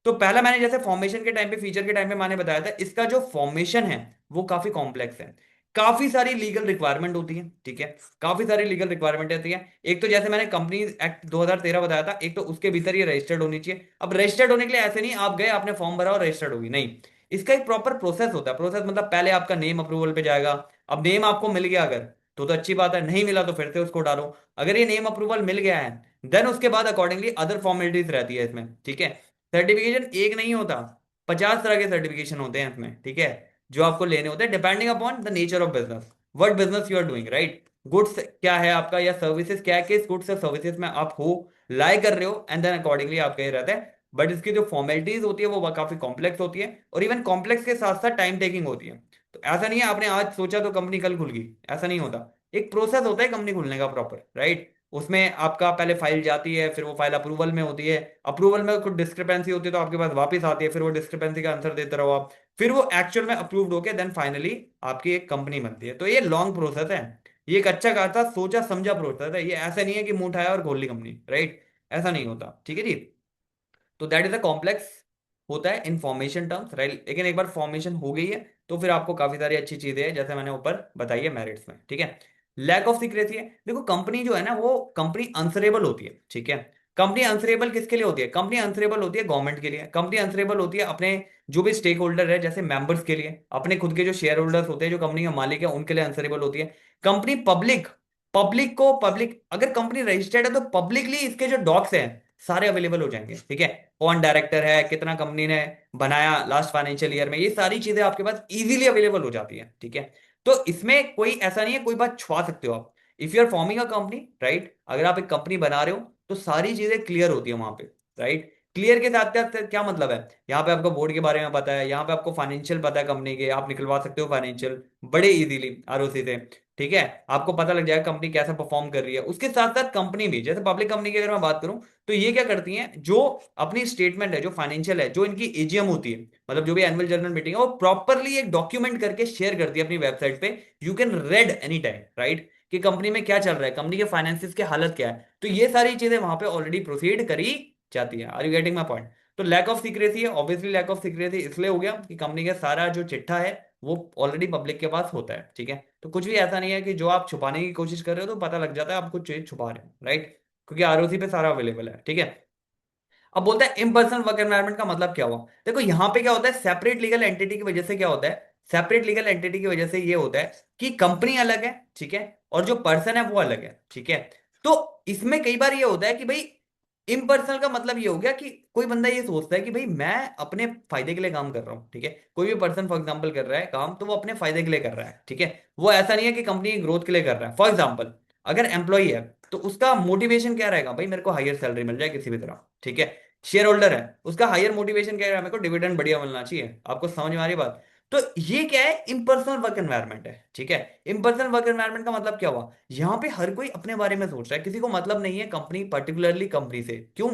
तो पहला, मैंने जैसे फॉर्मेशन के टाइम पे, फीचर के टाइम पे मैंने बताया था, इसका जो फॉर्मेशन है वो काफी कॉम्प्लेक्स है। काफी सारी लीगल रिक्वायरमेंट होती है, ठीक है, काफी सारी लीगल रिक्वायरमेंट होती है। एक तो जैसे मैंने कंपनी एक्ट 2013 बताया था, एक तो उसके भीतर ये रजिस्टर्ड होनी चाहिए। अब रजिस्टर्ड होने के लिए ऐसे नहीं आप गए, आपने फॉर्म भरा और रजिस्टर्ड होगी, नहीं। इसका एक प्रॉपर प्रोसेस होता है। प्रोसेस मतलब पहले आपका नेम अप्रूवल पे जाएगा। अब नेम आपको मिल गया अगर, तो अच्छी बात है, नहीं मिला तो फिर से उसको डालो। अगर ये नेम अप्रूवल मिल गया है, देन उसके बाद अकॉर्डिंगली अदर फॉर्मेलिटीज रहती है इसमें, ठीक है। सर्टिफिकेशन एक नहीं होता, 50 तरह के सर्टिफिकेशन होते हैं इसमें, ठीक है, जो आपको लेने होते हैं depending upon the nature of business, what business you are doing, right. Goods क्या है आपका, या सर्विसेज क्या है, किस गुड्स या सर्विसेज में आप हो, लाई कर रहे हो, एंड देन अकॉर्डिंगली आपका ये रहता है। बट इसकी जो फॉर्मेलिटीज होती है वो काफी कॉम्प्लेक्स होती है, और इवन कॉम्प्लेक्स के साथ साथ टाइम टेकिंग होती है। तो ऐसा नहीं है आपने आज सोचा तो कंपनी कल खुल गई, ऐसा नहीं होता। एक प्रोसेस होता है कंपनी खुलने का प्रॉपर, राइट। उसमें आपका पहले फाइल जाती है, फिर वो फाइल अप्रूवल में होती है, अप्रूवल में कुछ डिस्क्रिपेंसी होती है तो आपके पास वापस आती है, फिर वो डिस्क्रिपेंसी का आंसर देते रहो आप, फिर वो एक्चुअल में अप्रूव्ड होके देन फाइनली आपकी एक कंपनी बनती है। तो ये लॉन्ग प्रोसेस है, ये एक अच्छा खासा सोचा समझा प्रोसेस है, ये ऐसा नहीं है कि मुंह उठाया और खोल ली कंपनी, राइट। ऐसा नहीं होता, ठीक है जी। तो दैट इज अ कॉम्प्लेक्स होता है इन्फॉर्मेशन टर्म्स, राइट। लेकिन एक बार फॉर्मेशन हो गई है तो फिर आपको काफी सारी अच्छी चीजें हैं, जैसे मैंने ऊपर बताई है मेरिट्स में, ठीक है। लैक ऑफ सीक्रेसी है। देखो कंपनी जो है ना, वो कंपनी आंसरेबल होती है, ठीक है। कंपनी आंसरेबल किसके लिए होती है? कंपनी आंसरेबल होती है गवर्नमेंट के लिए, कंपनी आंसरेबल होती है अपने जो भी स्टेक होल्डर है, जैसे मेंबर्स के लिए, अपने खुद के जो शेयर होल्डर्स होते हैं, जो कंपनी के मालिक है, उनके लिए आंसरेबल होती है। कंपनी पब्लिक, पब्लिक अगर कंपनी रजिस्टर्ड है तो पब्लिकली इसके जो डॉक्स हैं सारे अवेलेबल हो जाएंगे, ठीक है। कौन डायरेक्टर है, कितना कंपनी ने बनाया लास्ट फाइनेंशियल ईयर में, ये सारी चीजें आपके पास इजीली अवेलेबल हो जाती है, ठीक है। तो इसमें कोई ऐसा नहीं है कोई बात छुपा सकते हो आप। If you are forming a company, right, अगर आप एक कंपनी बना रहे हो तो सारी चीजें क्लियर होती है वहां पे, राइट। क्लियर के साथ साथ क्या मतलब है, यहाँ पे आपको बोर्ड के बारे में पता है, यहाँ पे आपको फाइनेंशियल पता है कंपनी के, आप निकलवा सकते हो फाइनेंशियल बड़े इजीली आरओसी से, ठीक है। आपको पता लग जाएगा कंपनी कैसा परफॉर्म कर रही है। उसके साथ साथ कंपनी भी, जैसे पब्लिक कंपनी की अगर मैं बात करूं, तो ये क्या करती हैं, जो अपनी स्टेटमेंट है, जो फाइनेंशियल है, जो इनकी एजीएम होती है, मतलब जो भी एनुअल जनरल मीटिंग है, वो प्रॉपरली एक डॉक्यूमेंट करके शेयर करती है अपनी वेबसाइट पे। You can red any time, right, कि कंपनी में क्या चल रहा है, कंपनी के फाइनेंसिस की हालत क्या है। तो ये सारी चीजें वहां पे ऑलरेडी प्रोसीड करी जाती है। Are you getting my point? तो लैक ऑफ सीक्रेसी है, ऑब्वियसली लैक ऑफ सीक्रेसी इसलिए हो गया कि कंपनी का सारा जो चिट्ठा है वो ऑलरेडी पब्लिक के पास होता है, ठीक है। तो कुछ भी ऐसा नहीं है कि जो आप छुपाने की कोशिश कर रहे हो तो पता लग जाता है आप कुछ चीज छुपा रहे हो, राइट, क्योंकि आरओसी पे सारा अवेलेबल है, ठीक है। अब बोलता है इम्पर्सनल वर्क एनवायरनमेंट का मतलब क्या हुआ। देखो यहाँ पे क्या होता है, सेपरेट लीगल एंटिटी की वजह से क्या होता है, सेपरेट लीगल एंटिटी की वजह से ये होता है कि कंपनी अलग है, ठीक है, और जो पर्सन है वो अलग है, ठीक है। तो इसमें कई बार ये होता है कि भाई इम्पर्सनल का मतलब ये हो गया कि कोई बंदा ये सोचता है कि भाई मैं अपने फायदे के लिए काम कर रहा हूँ, ठीक है। कोई भी पर्सन फॉर एग्जांपल कर रहा है काम, तो वो अपने फायदे के लिए कर रहा है, ठीक है। वो ऐसा नहीं है कि कंपनी की ग्रोथ के लिए कर रहा है। फॉर एग्जांपल अगर एम्प्लॉई है तो उसका मोटिवेशन क्या रहेगा, भाई मेरे को हायर सैलरी मिल जाए किसी भी तरह, ठीक है। शेयर होल्डर है, उसका हायर मोटिवेशन क्या रहेगा, मेरे को डिविडेंड बढ़िया मिलना चाहिए। आपको समझ में आ रही बात। तो ये क्या है, इम्पर्सनल वर्क एनवायरनमेंट है, ठीक है। इम्पर्सनल वर्क एनवायरनमेंट का मतलब क्या हुआ, यहाँ पे हर कोई अपने बारे में सोच रहा है, किसी को मतलब नहीं है कंपनी, पर्टिकुलरली कंपनी से। क्यों?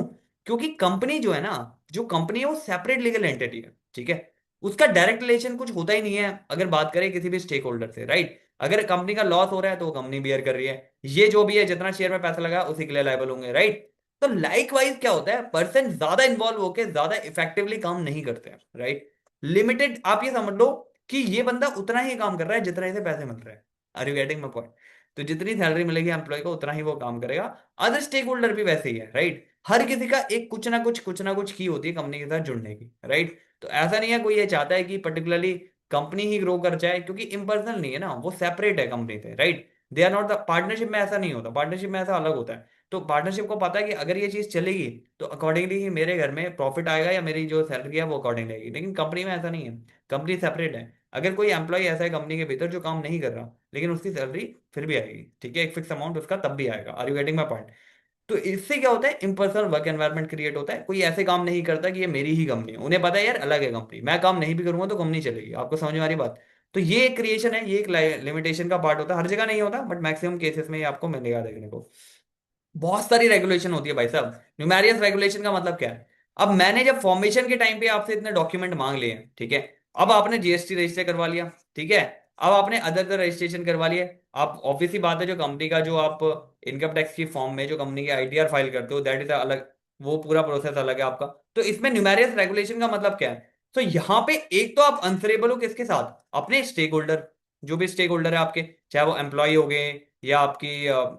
क्योंकि कंपनी जो है ना, जो कंपनी है वो सेपरेट लीगल एंटिटी है, ठीक है। उसका डायरेक्ट रिलेशन कुछ होता ही नहीं है अगर बात करें किसी भी स्टेक होल्डर से, राइट। अगर कंपनी का लॉस हो रहा है तो वो कंपनी बियर कर रही है, ये जो भी है जितना शेयर में पैसा लगा उसी के लिए लायबल होंगे, राइट। तो लाइक वाइज क्या होता है, पर्सन ज्यादा इन्वॉल्व होकर ज्यादा इफेक्टिवली काम नहीं करते हैं, राइट। लिमिटेड, आप ये समझ लो कि ये बंदा उतना ही काम कर रहा है जितना इसे पैसे मिल रहे हैं। Are you getting my point? तो जितनी सैलरी मिलेगी एम्प्लॉय को उतना ही वो काम करेगा। अदर स्टेक होल्डर भी वैसे ही है, राइट। हर किसी का एक कुछ ना कुछ की होती है कंपनी के साथ जुड़ने की, राइट। तो ऐसा नहीं है कोई ये चाहता है कि पर्टिकुलरली कंपनी ही ग्रो कर जाए, क्योंकि इम्पर्सनल नहीं है ना, वो सेपरेट है कंपनी से, राइट। They are not the partnership में ऐसा नहीं होता, पार्टनरशिप में ऐसा अलग होता है। तो पार्टनरशिप को पता है कि अगर ये चीज चलेगी तो अकॉर्डिंगली ही मेरे घर में प्रॉफिट आएगा या मेरी जो सैलरी है वो अकॉर्डिंगली आएगी। लेकिन कंपनी में ऐसा नहीं है, कंपनी सेपरेट है। अगर कोई एम्प्लॉय ऐसा है कंपनी के भीतर जो काम नहीं कर रहा, लेकिन उसकी सैलरी फिर भी आएगी, ठीक है, एक फिक्स अमाउंट उसका तब भी आएगा। Are you getting my point? तो इससे क्या होता है, इम्पर्सनल वर्क एनवायरनमेंट क्रिएट होता है। कोई ऐसे काम नहीं करता कि ये मेरी ही कंपनी है, उन्हें पता है यार अलग है कंपनी, मैं काम नहीं भी करूंगा तो कंपनी चलेगी। आपको समझ में आ रही बात? तो ये एक क्रिएशन है, ये एक लिमिटेशन का पार्ट होता है, हर जगह नहीं होता बट मैक्सिमम केसेस में ये आपको मिलेगा देखने को। बहुत सारी रेगुलेशन होती है भाई साहब। न्यूमेरियस रेगुलेशन का मतलब क्या है, अब मैंने जब फॉर्मेशन के टाइम पे आपसे इतने डॉक्यूमेंट मांग लिए हैं, ठीक है। अब आपने जीएसटी रजिस्टर करवा लिया, ठीक है। अब आपने अदर रजिस्ट्रेशन करवा लिया। आप ऑब्वियस ही बात है, जो कंपनी का जो आप इनकम टैक्स की फॉर्म में जो कंपनी की आईटीआर फाइल करते हो, दैट इज अलग, वो पूरा प्रोसेस अलग है आपका। तो इसमें न्यूमेरियस रेगुलेशन का मतलब क्या है, तो यहाँ पे एक तो आप आंसरेबल हो किसके साथ, अपने स्टेक होल्डर, जो भी स्टेक होल्डर है आपके, चाहे वो एम्प्लॉय हो गए या आपकी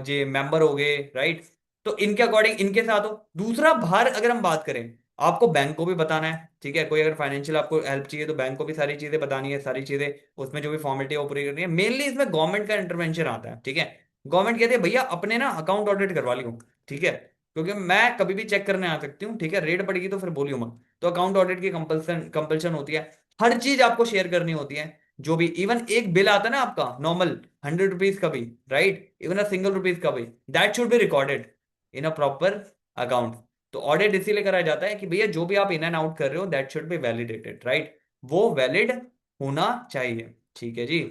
जे मेंबर हो गए, राइट। तो इनके अकॉर्डिंग इनके साथ हो। दूसरा, बाहर अगर हम बात करें, आपको बैंक को भी बताना है, ठीक है। कोई अगर फाइनेंशियल आपको हेल्प चाहिए तो बैंक को भी सारी चीजें बतानी है, सारी चीजें उसमें जो भी फॉर्मेलिटी है वो पूरी करनी है। मेनली इसमें गवर्नमेंट का इंटरवेंशन आता है, ठीक है। गवर्नमेंट कहती है भैया अपने ना अकाउंट ऑडिट करवा लियो, ठीक है, क्योंकि मैं कभी भी चेक करने आ सकती हूँ, ठीक है। रेड पड़ेगी तो फिर बोलियो मत। तो अकाउंट ऑडिट की कंपल्सन कंपल्शन होती है। हर चीज आपको शेयर करनी होती है, जो भी इवन एक बिल आता है ना आपका नॉर्मल 100 रुपीज का भी, right, even a single rupees का भी, that should be recorded in a proper account. तो ऑडिट इसीलिए कराया जाता है कि भैया जो भी आप इन एंड आउट कर रहे हो that should be validated, right. वो वैलिड होना चाहिए, ठीक है जी।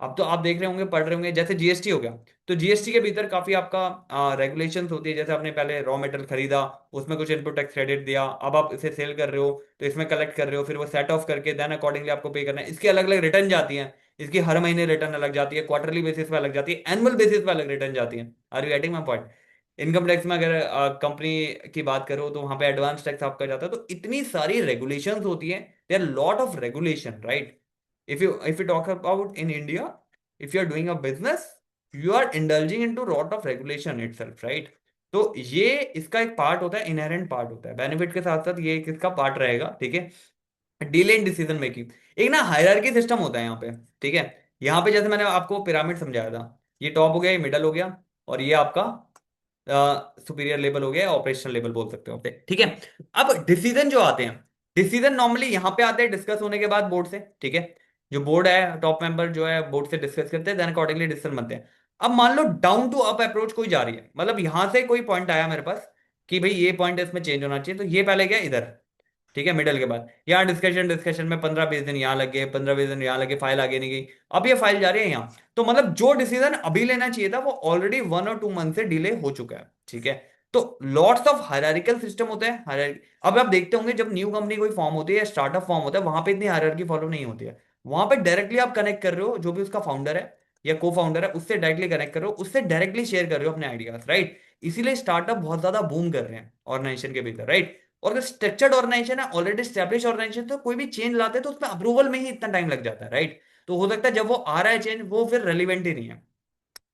अब तो आप देख रहे होंगे, पढ़ रहे होंगे, जैसे जीएसटी हो गया। तो जीएसटी के भीतर काफी आपका रेगुलेशंस होती है। जैसे आपने पहले रॉ मेटेरियल खरीदा, उसमें कुछ इनपुट टैक्स क्रेडिट दिया, अब आप इसे सेल कर रहे हो तो इसमें कलेक्ट कर रहे हो, फिर वो सेट ऑफ करके देन अकॉर्डिंगली आपको पे करना है। इसकी अलग अलग रिटर्न जाती है, इसकी हर महीने रिटर्न अलग जाती है, क्वार्टरली बेसिस पे अलग जाती है, एनुअल बेसिस पे अलग रिटर्न जाती है। Are you getting my point? Income tax में अगर कंपनी की बात करो तो वहां पे एडवांस टैक्स आपका जाता है। तो इतनी सारी रेगुलेशंस होती है, there lot of regulation, right. if you talk about in India, if you are doing a business, you are indulging into lot of regulation itself, right? तो ये इसका एक पार्ट होता है, इनहेरेंट पार्ट होता है, बेनिफिट के साथ साथ ये एक इसका पार्ट रहेगा, ठीक है। डिले इन डिसीजन मेकिंग, एक ना हायरार्की सिस्टम होता है यहाँ पे, ठीक है। यहाँ पे जैसे मैंने आपको पिरामिड समझाया था, ये टॉप हो गया, ये मिडल हो गया, और ये आपका सुपीरियर लेवल हो गया, ऑपरेशनल लेवल बोल सकते हो आप, ठीक है। अब डिसीजन जो आते हैं, डिसीजन नॉर्मली यहाँ पे आते हैं डिस्कस होने के बाद बोर्ड से, ठीक है। जो बोर्ड है, टॉप मेंबर जो है बोर्ड से डिस्कस करते हैं, देन अकॉर्डिंगली डिसीजन बनते हैं। अब मान लो डाउन टू अप अप्रोच कोई जा रही है, मतलब यहां से कोई पॉइंट आया मेरे पास कि भाई ये पॉइंट इसमें चेंज होना चाहिए, तो ये पहले गया इधर, ठीक है, मिडल के बाद यहाँ डिस्कशन डिस्कशन में 15-20 दिन यहाँ लग गए, 15-20 दिन यहाँ लगे, फाइल आगे नहीं गई। अब ये फाइल जा रही है यहाँ, तो मतलब जो डिसीजन अभी लेना चाहिए था वो ऑलरेडी 1 और 2 मंथ से डिले हो चुका है, ठीक है। तो लॉट्स ऑफ हायरार्किकल सिस्टम होते हैं, हायरार्की। अब आप देखते होंगे जब न्यू कंपनी कोई फॉर्म होती है या स्टार्टअप फॉर्म होता है, वहां पे इतनी हायरार्की फॉलो नहीं होती है। वहां पे डायरेक्टली आप कनेक्ट कर रहे हो जो भी उसका फाउंडर है या को फाउंडर है, उससे डायरेक्टली कनेक्ट कर रहे हो, उससे डायरेक्टली शेयर कर रहे हो अपने आइडियाज, राइट। इसीलिए स्टार्टअप बहुत ज्यादा बूम कर रहे हैं ऑर्गेनाइजेशन के भीतर, राइट। और अगर स्ट्रक्चर्ड ऑर्गेनाइजेशन है, ऑलरेडी स्टैब्लिश ऑर्गेनाइजेशन, तो कोई भी चेंज लाते हैं तो उसमें अप्रूवल में ही इतना टाइम लग जाता है, राइट। तो हो सकता है जब वो आ रहा है चेंज वो फिर रेलिवेंट ही नहीं है।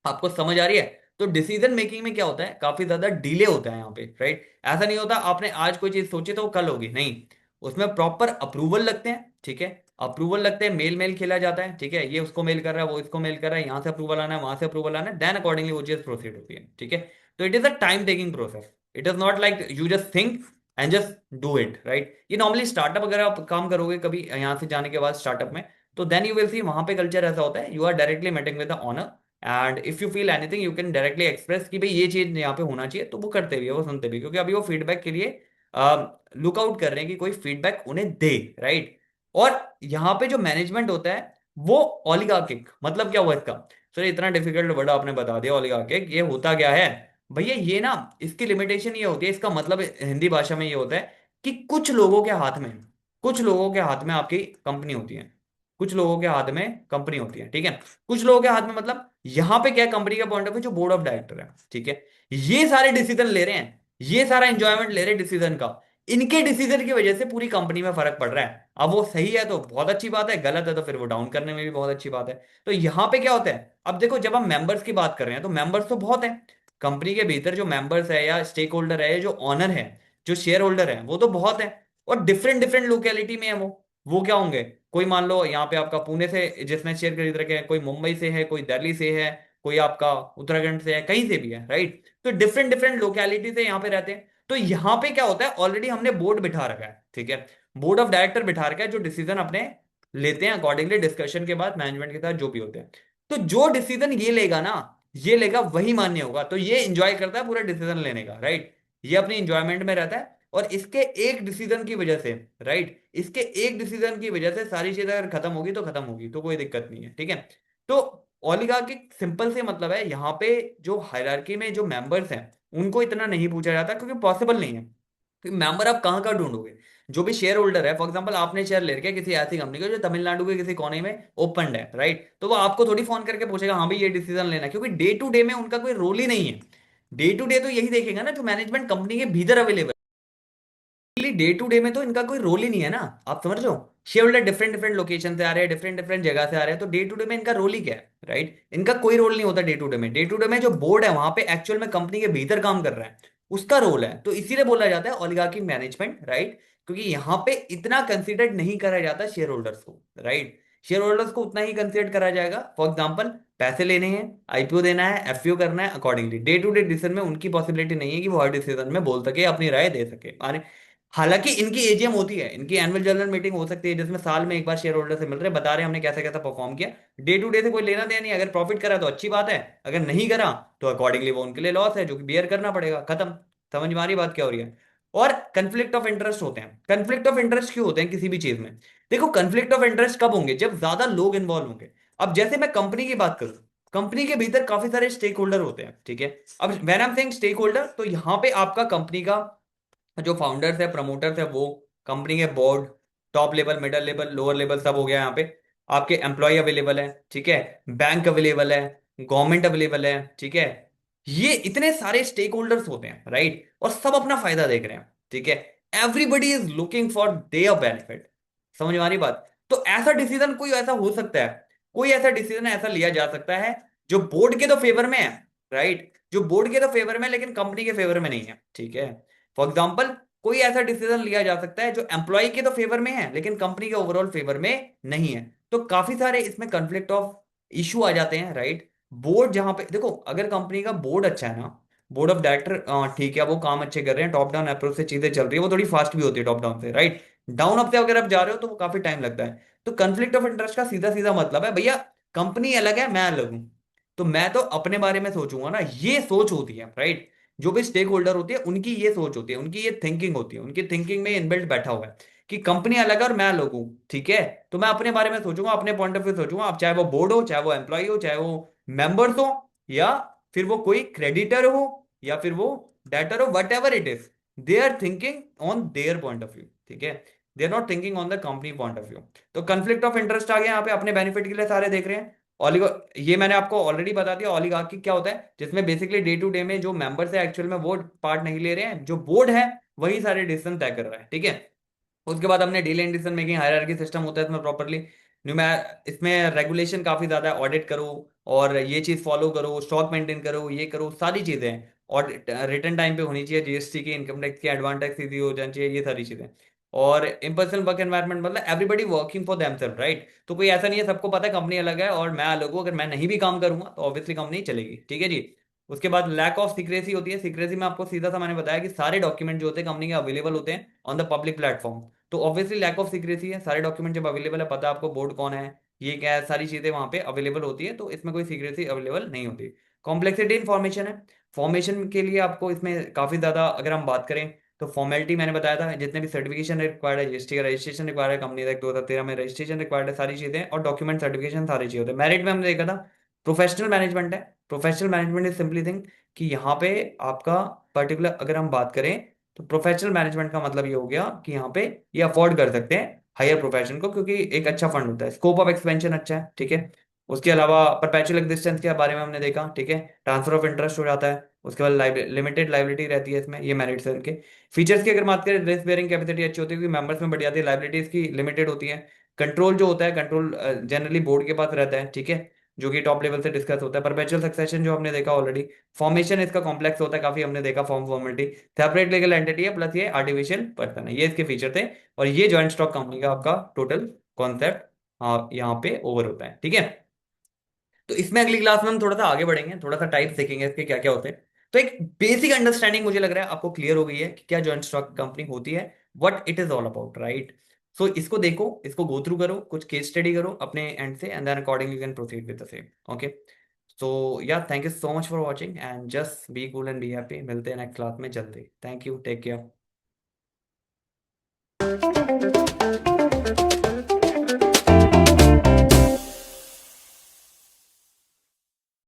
आपको समझ आ रही है? तो डिसीजन मेकिंग में क्या होता है, काफी ज्यादा डिले होता है यहाँ पे, राइट। ऐसा नहीं होता आपने आज कोई चीज सोची तो वो कल होगी, नहीं। उसमें प्रॉपर अप्रूवल लगते हैं, ठीक है। अप्रूवल लगते हैं, मेल मेल खेला जाता है, ठीक है। ये उसको मेल कर रहा है, वो इसको मेल कर रहा है, यहाँ से अप्रूवल आना है, वहां से अप्रूवल आना है, देन अकॉर्डिंगली वो चीज प्रोसीड होती है, ठीक है। तो it is a time taking process. It is not like you just think and just do it, right. ये नॉर्मली स्टार्टअप अगर आप काम करोगे कभी यहाँ से जाने के बाद स्टार्टअप में, तो देन यू विल सी वहां पे कल्चर ऐसा होता है, you are directly meeting with the owner, and if you feel anything you can directly express कि भाई ये चीज यहाँ पे होना चाहिए, तो वो करते भी है, वो सुनते भी, क्योंकि अभी वो फीडबैक के लिए लुक आउट कर रहे हैं कि कोई फीडबैक उन्हें दे, राइट। और यहाँ पे जो मैनेजमेंट होता है वो ओलिगार्किक, मतलब क्या हुआ इसका, सर इतना डिफिकल्ट वर्ड आपने बता दिया ओलिगार्किक, ये होता क्या है भैया, ये ना इसकी लिमिटेशन ये होती है, इसका मतलब हिंदी भाषा में ये होता है कि कुछ लोगों के हाथ में आपकी कंपनी होती है, कुछ लोगों के हाथ में कंपनी होती है, ठीक है। कुछ लोगों के हाथ में मतलब यहां पे क्या कंपनी का पॉइंट ऑफ व्यू, जो बोर्ड ऑफ डायरेक्टर है, ठीक है, ये सारे डिसीजन ले रहे हैं, ये सारा एंजॉयमेंट ले रहे हैं डिसीजन का, इनके डिसीजन की वजह से पूरी कंपनी में फर्क पड़ रहा है। अब वो सही है तो बहुत अच्छी बात है, गलत है तो फिर वो डाउन करने में भी बहुत अच्छी बात है। तो यहां पे क्या होता है, अब देखो जब हम मेंबर्स की बात कर रहे हैं तो मेंबर्स तो बहुत है, कंपनी के भीतर जो मेंबर्स है या स्टेक होल्डर है, जो ऑनर है, जो शेयर होल्डर है, वो तो बहुत है, और डिफरेंट डिफरेंट लोकेलिटी में है वो क्या होंगे, कोई मान लो यहाँ पे आपका पुणे से जिसने शेयर खरीद रखे हैं, कोई मुंबई से है, कोई दिल्ली से है, कोई आपका उत्तराखंड से है, कहीं से भी है, राइट। तो डिफरेंट डिफरेंट लोकेलिटी से यहाँ पे रहते हैं। तो यहाँ पे क्या होता है, ऑलरेडी हमने बोर्ड बिठा रखा है, ठीक है, बोर्ड ऑफ डायरेक्टर बिठा रखा है, जो डिसीजन अपने लेते हैं अकॉर्डिंगली डिस्कशन के बाद मैनेजमेंट के साथ जो भी होते हैं। तो जो डिसीजन ये लेगा ना, ये लेगा वही मान्य होगा, तो ये इंजॉय करता है पूरा डिसीजन लेने का, राइट। ये अपनी इंजॉयमेंट में रहता है, और इसके एक डिसीजन की वजह से, राइट, इसके एक डिसीजन की वजह से सारी चीजें अगर खत्म होगी तो खत्म होगी, तो कोई दिक्कत नहीं है, ठीक है। तो ओलिगार्की सिंपल से मतलब है, यहाँ पे जो हायरार्की में जो मेंबर्स हैं उनको इतना नहीं पूछा जाता, क्योंकि पॉसिबल नहीं है। क्योंकि मेंबर आप कहाँ कहाँ ढूंढोगे, जो भी शेयर होल्डर है, फॉर एग्जांपल आपने शेयर ले रखे किसी ऐसी कंपनी का जो तमिलनाडु के किसी कोने में ओपन है, राइट, तो वो आपको थोड़ी फोन करके पूछेगा हाँ भाई ये डिसीजन लेना है, क्योंकि डे टू डे में उनका कोई रोल ही नहीं है। डे टू डे तो यही देखेगा ना जो मैनेजमेंट कंपनी के भीतर अवेलेबल, डे टू डे में तो इनका कोई रोल ही नहीं है ना, आप समझ रहे हो। Share holder different different location से आ रहे हैं, डिफरेंट डिफरेंट जगह से आ रहे हैं, तो डे टू डे में इनका रोल ही क्या है, राइट। इनका कोई रोल नहीं होता डे टू डे में। डे टू डे में जो बोर्ड है वहां पे एक्चुअल में कंपनी के भीतर काम कर रहा है, उसका रोल है, तो इसीलिए बोला जाता है ओलिगार्की मैनेजमेंट, राइट। क्योंकि यहाँ पे इतना कंसिडर नहीं करा जाता शेयर होल्डर्स को, राइट। शेयर होल्डर्स को उतना ही कंसिडर करा जाएगा, फॉर एग्जाम्पल पैसे लेने हैं, आईपीओ देना है, एफपीओ करना है, accordingly day to day decision में उनकी पॉसिबिलिटी नहीं है कि वो हर डिसीजन में बोल सके, अपनी राय दे सके। हालांकि इनकी एजीएम होती है, इनकी एनुअल जनरल मीटिंग हो सकती है, जिसमें साल में एक बार शेयर होल्डर से मिल रहे, बता रहे हैं हमने कैसा कैसा परफॉर्म किया। डे टू डे से कोई लेना देना नहीं, अगर प्रॉफिट करा तो अच्छी बात है, अगर नहीं करा तो अकॉर्डिंगली वो उनके लिए लॉस है, जो कि बियर करना पड़ेगा, खत्म। समझ में आ रही बात क्या हो रही है। और कंफ्लिक्ट ऑफ इंटरेस्ट होते हैं। कंफ्लिक्ट ऑफ इंटरेस्ट क्यों होते हैं किसी भी चीज में, देखो कंफ्लिक्ट ऑफ इंटरेस्ट कब होंगे, जब ज्यादा लोग इन्वॉल्व होंगे। अब जैसे मैं कंपनी की बात करूं, कंपनी के भीतर काफी सारे स्टेक होल्डर होते हैं, ठीक है। अब when I am saying stake holder, तो यहां पे आपका कंपनी का जो फाउंडर्स है, प्रमोटर्स है, वो कंपनी के board, top level, middle level, lower level, सब हो गया यहाँ पे। आपके एम्प्लॉय अवेलेबल है, ठीक है, बैंक अवेलेबल है, गवर्नमेंट अवेलेबल है, ठीक है। ये इतने सारे स्टेक होल्डर्स होते हैं, राइट, और सब अपना फायदा देख रहे हैं, ठीक है। Everybody is looking for their benefit. समझ में आ रही बात। तो ऐसा डिसीजन कोई ऐसा हो सकता है, कोई ऐसा डिसीजन ऐसा लिया जा सकता है जो बोर्ड के तो फेवर में है, राइट, जो बोर्ड के तो फेवर में लेकिन कंपनी के फेवर में नहीं है, ठीक है। फॉर एग्जाम्पल कोई ऐसा डिसीजन लिया जा सकता है जो एम्प्लॉय के तो फेवर में है लेकिन कंपनी के ओवरऑल फेवर में नहीं है। तो काफी सारे इसमें कंफ्लिक्ट ऑफ इशू आ जाते हैं, राइट। बोर्ड जहां पे देखो, अगर कंपनी का बोर्ड अच्छा है ना, बोर्ड ऑफ डायरेक्टर ठीक है, वो काम अच्छे कर रहे हैं, टॉप डाउन अप्रोच से चीजें चल रही है, वो थोड़ी फास्ट भी होती है टॉप डाउन से, राइट। डाउन अप से अगर आप जा रहे हो तो वो काफी टाइम लगता है। तो कंफ्लिक्ट ऑफ इंटरेस्ट का सीधा सीधा मतलब है भैया, कंपनी अलग है, मैं अलग हूं, तो मैं तो अपने बारे में सोचूंगा ना, ये सोच होती है, राइट। जो भी स्टेक होल्डर होती है उनकी ये सोच होती है, उनकी ये थिंकिंग होती है, उनकी थिंकिंग में इनबिल्ट बैठा हुआ है कि कंपनी अलग है और मैं अलग हूं, ठीक है। तो मैं अपने बारे में सोचूंगा, अपने पॉइंट ऑफ व्यू सोचूंगा, अब चाहे वो बोर्ड हो, चाहे वो एम्प्लॉय हो, चाहे वो मेंबर्स हो, या फिर वो कोई क्रेडिटर हो, या फिर वो डेटर हो, whatever it is, they are thinking on their point of view, ठीक है। They are not thinking on the company point of view. तो कंफ्लिक्ट ऑफ इंटरेस्ट आ गया यहाँ पे, अपने बेनिफिट के लिए सारे देख रहे हैं। ओलिगो ये मैंने आपको ऑलरेडी बता दिया ओलिगार्की क्या होता है, जिसमें बेसिकली डे टू डे में जो मेंबर्स है एक्चुअल में वो पार्ट नहीं ले रहे हैं, जो बोर्ड है वही सारे डिसीजन तय कर रहा है, ठीक है। उसके बाद हमने deal and decision making hierarchy system होता है इसमें प्रॉपरली। इसमें रेगुलेशन काफी ज्यादा है, ऑडिट करो और ये चीज फॉलो करो, स्टॉक मेंटेन करो, ये करो, सारी चीजें हैं। और रिटर्न टाइम पे होनी चाहिए, जीएसटी की, इनकम टैक्स की, एडवांस टैक्स इजी हो जानी चाहिए, ये सारी चीजें। और इम्पर्सनल वर्क एनवायरनमेंट मतलब everybody working for themselves, right? तो कोई ऐसा नहीं है, सबको पता है कंपनी अलग है और मैं अलग हूँ, अगर मैं नहीं भी काम करूंगा तो ऑब्वियसली कंपनी चलेगी, ठीक है जी। उसके बाद लैक ऑफ सीक्रेसी होती है। सीक्रेसी में आपको सीधा सा मैंने बताया कि सारे डॉक्यूमेंट जो होते हैं कंपनी के अवेलेबल होते हैं ऑन द पब्लिक प्लेटफॉर्म। तो ऑब्वियसली लैक ऑफ सीक्रेसी है, सारे डॉक्यूमेंट जब अवेलेबल है, पता है आपको बोर्ड कौन है, ये क्या है, सारी चीजें वहां पे अवेलेबल होती है, तो इसमें कोई सीक्रेसी अवेलेबल नहीं होती। कॉम्प्लेक्सिटी इन्फॉर्मेशन है। फॉर्मेशन के लिए आपको इसमें काफी ज्यादा अगर हम बात करें तो फॉर्मेलिटी मैंने बताया था, जितने भी सर्टिफिकेशन रिक्वायर्ड है, जीएसटी का रजिस्ट्रेशन रिक्वायर्ड है, कंपनी का 2013 में रजिस्ट्रेशन रिक्वायर्ड है, सारी चीजें, और डॉक्यूमेंट सर्टिफिकेशन सारी चीजें होते हैं। मेरिट में हमने देखा था प्रोफेशनल मैनेजमेंट है। Professional management is simply thing कि यहाँ पे आपका पर्टिकुलर अगर हम बात करें तो प्रोफेशनल मैनेजमेंट का मतलब ये हो गया कि यहाँ पे ये अफोर्ड कर सकते हैं हायर प्रोफेशन को, क्योंकि एक अच्छा फंड होता है, स्कोप ऑफ एक्सपेंशन अच्छा है, ठीक है। उसके अलावा परपेचुअल एग्जिस्टेंस के बारे में हमने देखा, ठीक है, ट्रांसफर ऑफ इंटरेस्ट हो जाता है। उसके बाद लिमिटेड लाइबिलिटी रहती है इसमें, ये मेरिट्स है इनके। फीचर्स की अगर बात करें, रिस्क बेयरिंग कैपेसिटी अच्छी होती है क्योंकि मेंबर्स में बढ़ जाती है, लाइबिलिटीज की लिमिटेड होती है। कंट्रोल जो होता है, कंट्रोल जनरली बोर्ड के पास रहता है, ठीक है, जो कि टॉप लेवल से डिस्कस होता है। परपेचुअल सक्सेशन जो हमने देखा ऑलरेडी। फॉर्मेशन इसका कॉम्प्लेक्स होता है काफी, हमने देखा form formality. Separate legal entity है, प्लस ये आर्टिफिशियल पर्सन है, ये इसके फीचर थे। और ये जॉइंट स्टॉक कंपनी का आपका टोटल कॉन्सेप्ट यहाँ पे ओवर होता है, ठीक है। तो इसमें अगली क्लास में हम थोड़ा सा आगे बढ़ेंगे, थोड़ा सा टाइप्स देखेंगे इसके क्या क्या होते हैं। तो एक बेसिक अंडरस्टैंडिंग मुझे लग रहा है आपको क्लियर हो गई है कि क्या जॉइंट स्टॉक कंपनी होती है, what it is all about, right? So इसको देखो, इसको गो थ्रू करो, कुछ केस स्टडी करो अपने एंड से, and then accordingly you can proceed with the same. Okay, so yeah thank you so much for watching and just be cool and be happy. मिलते हैं नेक्स्ट क्लास में जल्दी। Thank you, take care.